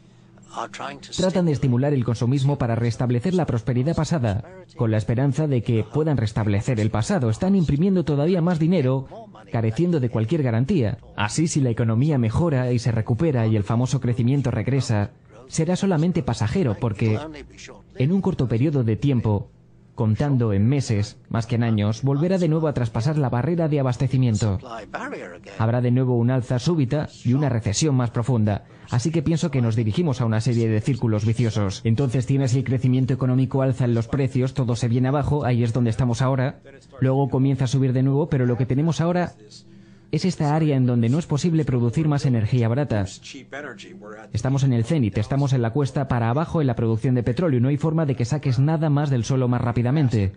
Tratan de estimular el consumismo para restablecer la prosperidad pasada, con la esperanza de que puedan restablecer el pasado. Están imprimiendo todavía más dinero, careciendo de cualquier garantía. Así, si la economía mejora y se recupera y el famoso crecimiento regresa, será solamente pasajero, porque en un corto periodo de tiempo, contando en meses, más que en años, volverá de nuevo a traspasar la barrera de abastecimiento. Habrá de nuevo una alza súbita y una recesión más profunda. Así que pienso que nos dirigimos a una serie de círculos viciosos. Entonces tienes el crecimiento económico, alza en los precios, todo se viene abajo, ahí es donde estamos ahora. Luego comienza a subir de nuevo, pero lo que tenemos ahora es esta área en donde no es posible producir más energía barata. Estamos en el cenit, estamos en la cuesta para abajo en la producción de petróleo. No hay forma de que saques nada más del suelo más rápidamente.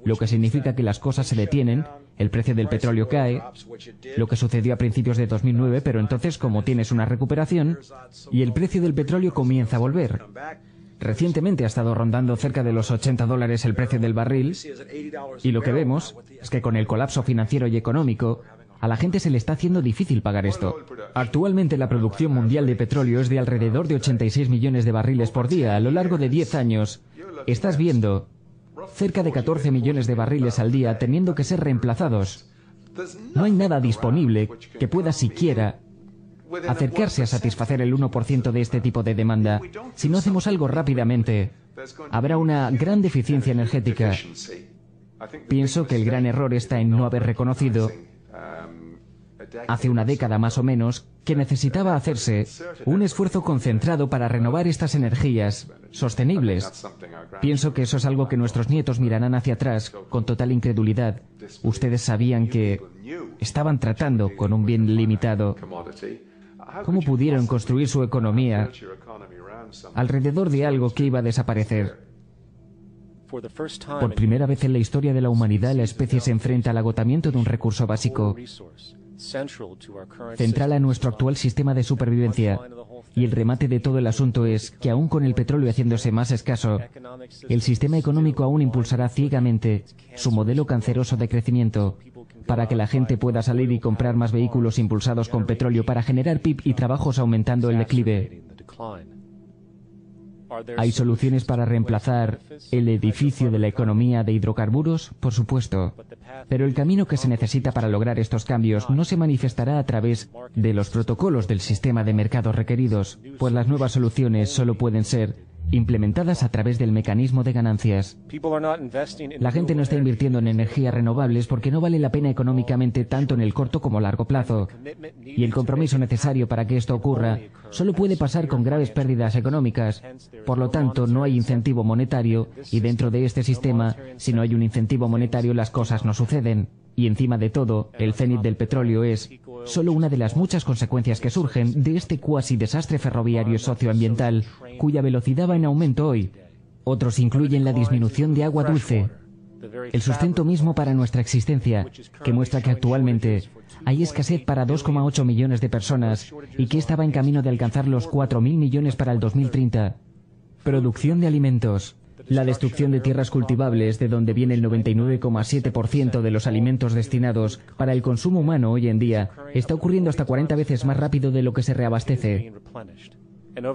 Lo que significa que las cosas se detienen, el precio del petróleo cae, lo que sucedió a principios de 2009, pero entonces como tienes una recuperación, y el precio del petróleo comienza a volver. Recientemente ha estado rondando cerca de los $80 el precio del barril, y lo que vemos es que con el colapso financiero y económico, a la gente se le está haciendo difícil pagar esto. Actualmente la producción mundial de petróleo es de alrededor de 86 millones de barriles por día. A lo largo de 10 años, estás viendo cerca de 14 millones de barriles al día teniendo que ser reemplazados. No hay nada disponible que pueda siquiera acercarse a satisfacer el 1% de este tipo de demanda. Si no hacemos algo rápidamente, habrá una gran deficiencia energética. Pienso que el gran error está en no haber reconocido, hace una década más o menos, que necesitaba hacerse un esfuerzo concentrado para renovar estas energías sostenibles. Pienso que eso es algo que nuestros nietos mirarán hacia atrás con total incredulidad. Ustedes sabían que estaban tratando con un bien limitado. ¿Cómo pudieron construir su economía alrededor de algo que iba a desaparecer? Por primera vez en la historia de la humanidad, la especie se enfrenta al agotamiento de un recurso básico, central a nuestro actual sistema de supervivencia. Y el remate de todo el asunto es que aún con el petróleo haciéndose más escaso, el sistema económico aún impulsará ciegamente su modelo canceroso de crecimiento para que la gente pueda salir y comprar más vehículos impulsados con petróleo para generar PIB y trabajos aumentando el declive. ¿Hay soluciones para reemplazar el edificio de la economía de hidrocarburos? Por supuesto. Pero el camino que se necesita para lograr estos cambios no se manifestará a través de los protocolos del sistema de mercados requeridos, pues las nuevas soluciones solo pueden ser implementadas a través del mecanismo de ganancias. La gente no está invirtiendo en energías renovables porque no vale la pena económicamente tanto en el corto como largo plazo. Y el compromiso necesario para que esto ocurra solo puede pasar con graves pérdidas económicas. Por lo tanto, no hay incentivo monetario y dentro de este sistema, si no hay un incentivo monetario, las cosas no suceden. Y encima de todo, el cenit del petróleo es solo una de las muchas consecuencias que surgen de este cuasi desastre ferroviario socioambiental, cuya velocidad va en aumento hoy. Otros incluyen la disminución de agua dulce, el sustento mismo para nuestra existencia, que muestra que actualmente hay escasez para 2,8 millones de personas y que esta va en camino de alcanzar los 4.000 millones para el 2030. Producción de alimentos. La destrucción de tierras cultivables, de donde viene el 99,7% de los alimentos destinados para el consumo humano hoy en día, está ocurriendo hasta 40 veces más rápido de lo que se reabastece.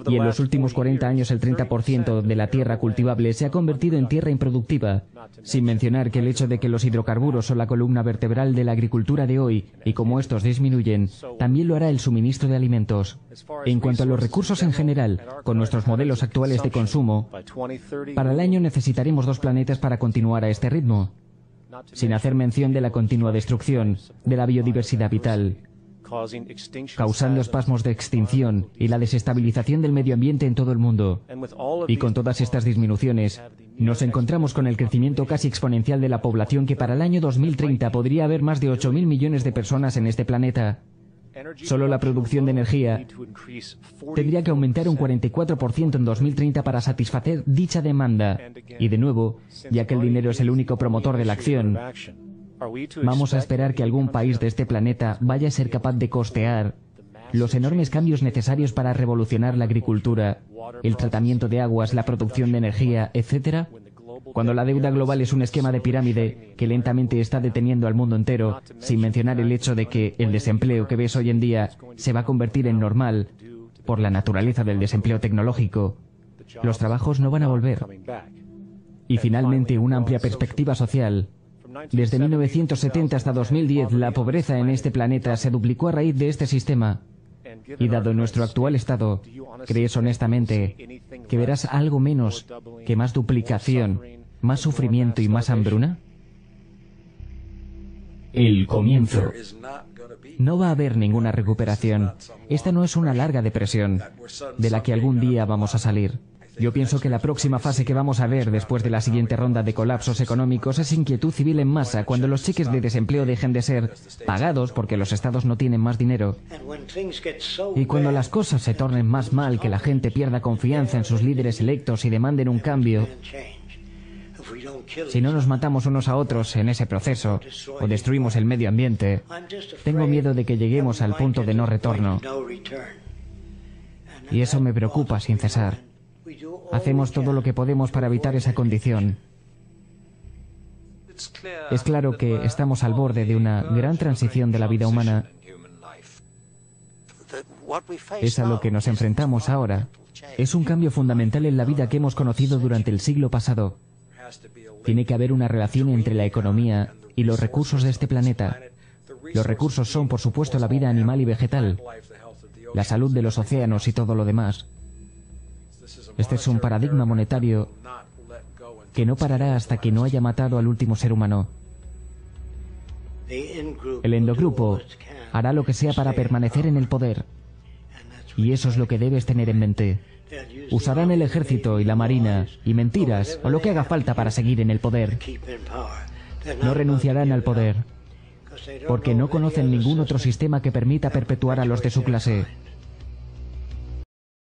Y en los últimos 40 años el 30% de la tierra cultivable se ha convertido en tierra improductiva, sin mencionar que el hecho de que los hidrocarburos son la columna vertebral de la agricultura de hoy, y como estos disminuyen, también lo hará el suministro de alimentos. En cuanto a los recursos en general, con nuestros modelos actuales de consumo, para el año necesitaremos 2 planetas para continuar a este ritmo, sin hacer mención de la continua destrucción de la biodiversidad vital, causando espasmos de extinción y la desestabilización del medio ambiente en todo el mundo. Y con todas estas disminuciones, nos encontramos con el crecimiento casi exponencial de la población que para el año 2030 podría haber más de 8.000 millones de personas en este planeta. Solo la producción de energía tendría que aumentar un 44% en 2030 para satisfacer dicha demanda. Y de nuevo, ya que el dinero es el único promotor de la acción, ¿vamos a esperar que algún país de este planeta vaya a ser capaz de costear los enormes cambios necesarios para revolucionar la agricultura, el tratamiento de aguas, la producción de energía, etcétera? Cuando la deuda global es un esquema de pirámide que lentamente está deteniendo al mundo entero, sin mencionar el hecho de que el desempleo que ves hoy en día se va a convertir en normal, por la naturaleza del desempleo tecnológico, los trabajos no van a volver. Y finalmente, una amplia perspectiva social. Desde 1970 hasta 2010, la pobreza en este planeta se duplicó a raíz de este sistema. Y dado nuestro actual estado, ¿crees honestamente que verás algo menos que más duplicación, más sufrimiento y más hambruna? El comienzo. No va a haber ninguna recuperación. Esta no es una larga depresión de la que algún día vamos a salir. Yo pienso que la próxima fase que vamos a ver después de la siguiente ronda de colapsos económicos es inquietud civil en masa, cuando los cheques de desempleo dejen de ser pagados porque los estados no tienen más dinero. Y cuando las cosas se tornen más mal, que la gente pierda confianza en sus líderes electos y demanden un cambio. Si no nos matamos unos a otros en ese proceso, o destruimos el medio ambiente, tengo miedo de que lleguemos al punto de no retorno. Y eso me preocupa sin cesar. Hacemos todo lo que podemos para evitar esa condición. Es claro que estamos al borde de una gran transición de la vida humana. Es a lo que nos enfrentamos ahora. Es un cambio fundamental en la vida que hemos conocido durante el siglo pasado. Tiene que haber una relación entre la economía y los recursos de este planeta. Los recursos son, por supuesto, la vida animal y vegetal, la salud de los océanos y todo lo demás. Este es un paradigma monetario que no parará hasta que no haya matado al último ser humano. El endogrupo hará lo que sea para permanecer en el poder. Y eso es lo que debes tener en mente. Usarán el ejército y la marina y mentiras o lo que haga falta para seguir en el poder. No renunciarán al poder porque no conocen ningún otro sistema que permita perpetuar a los de su clase.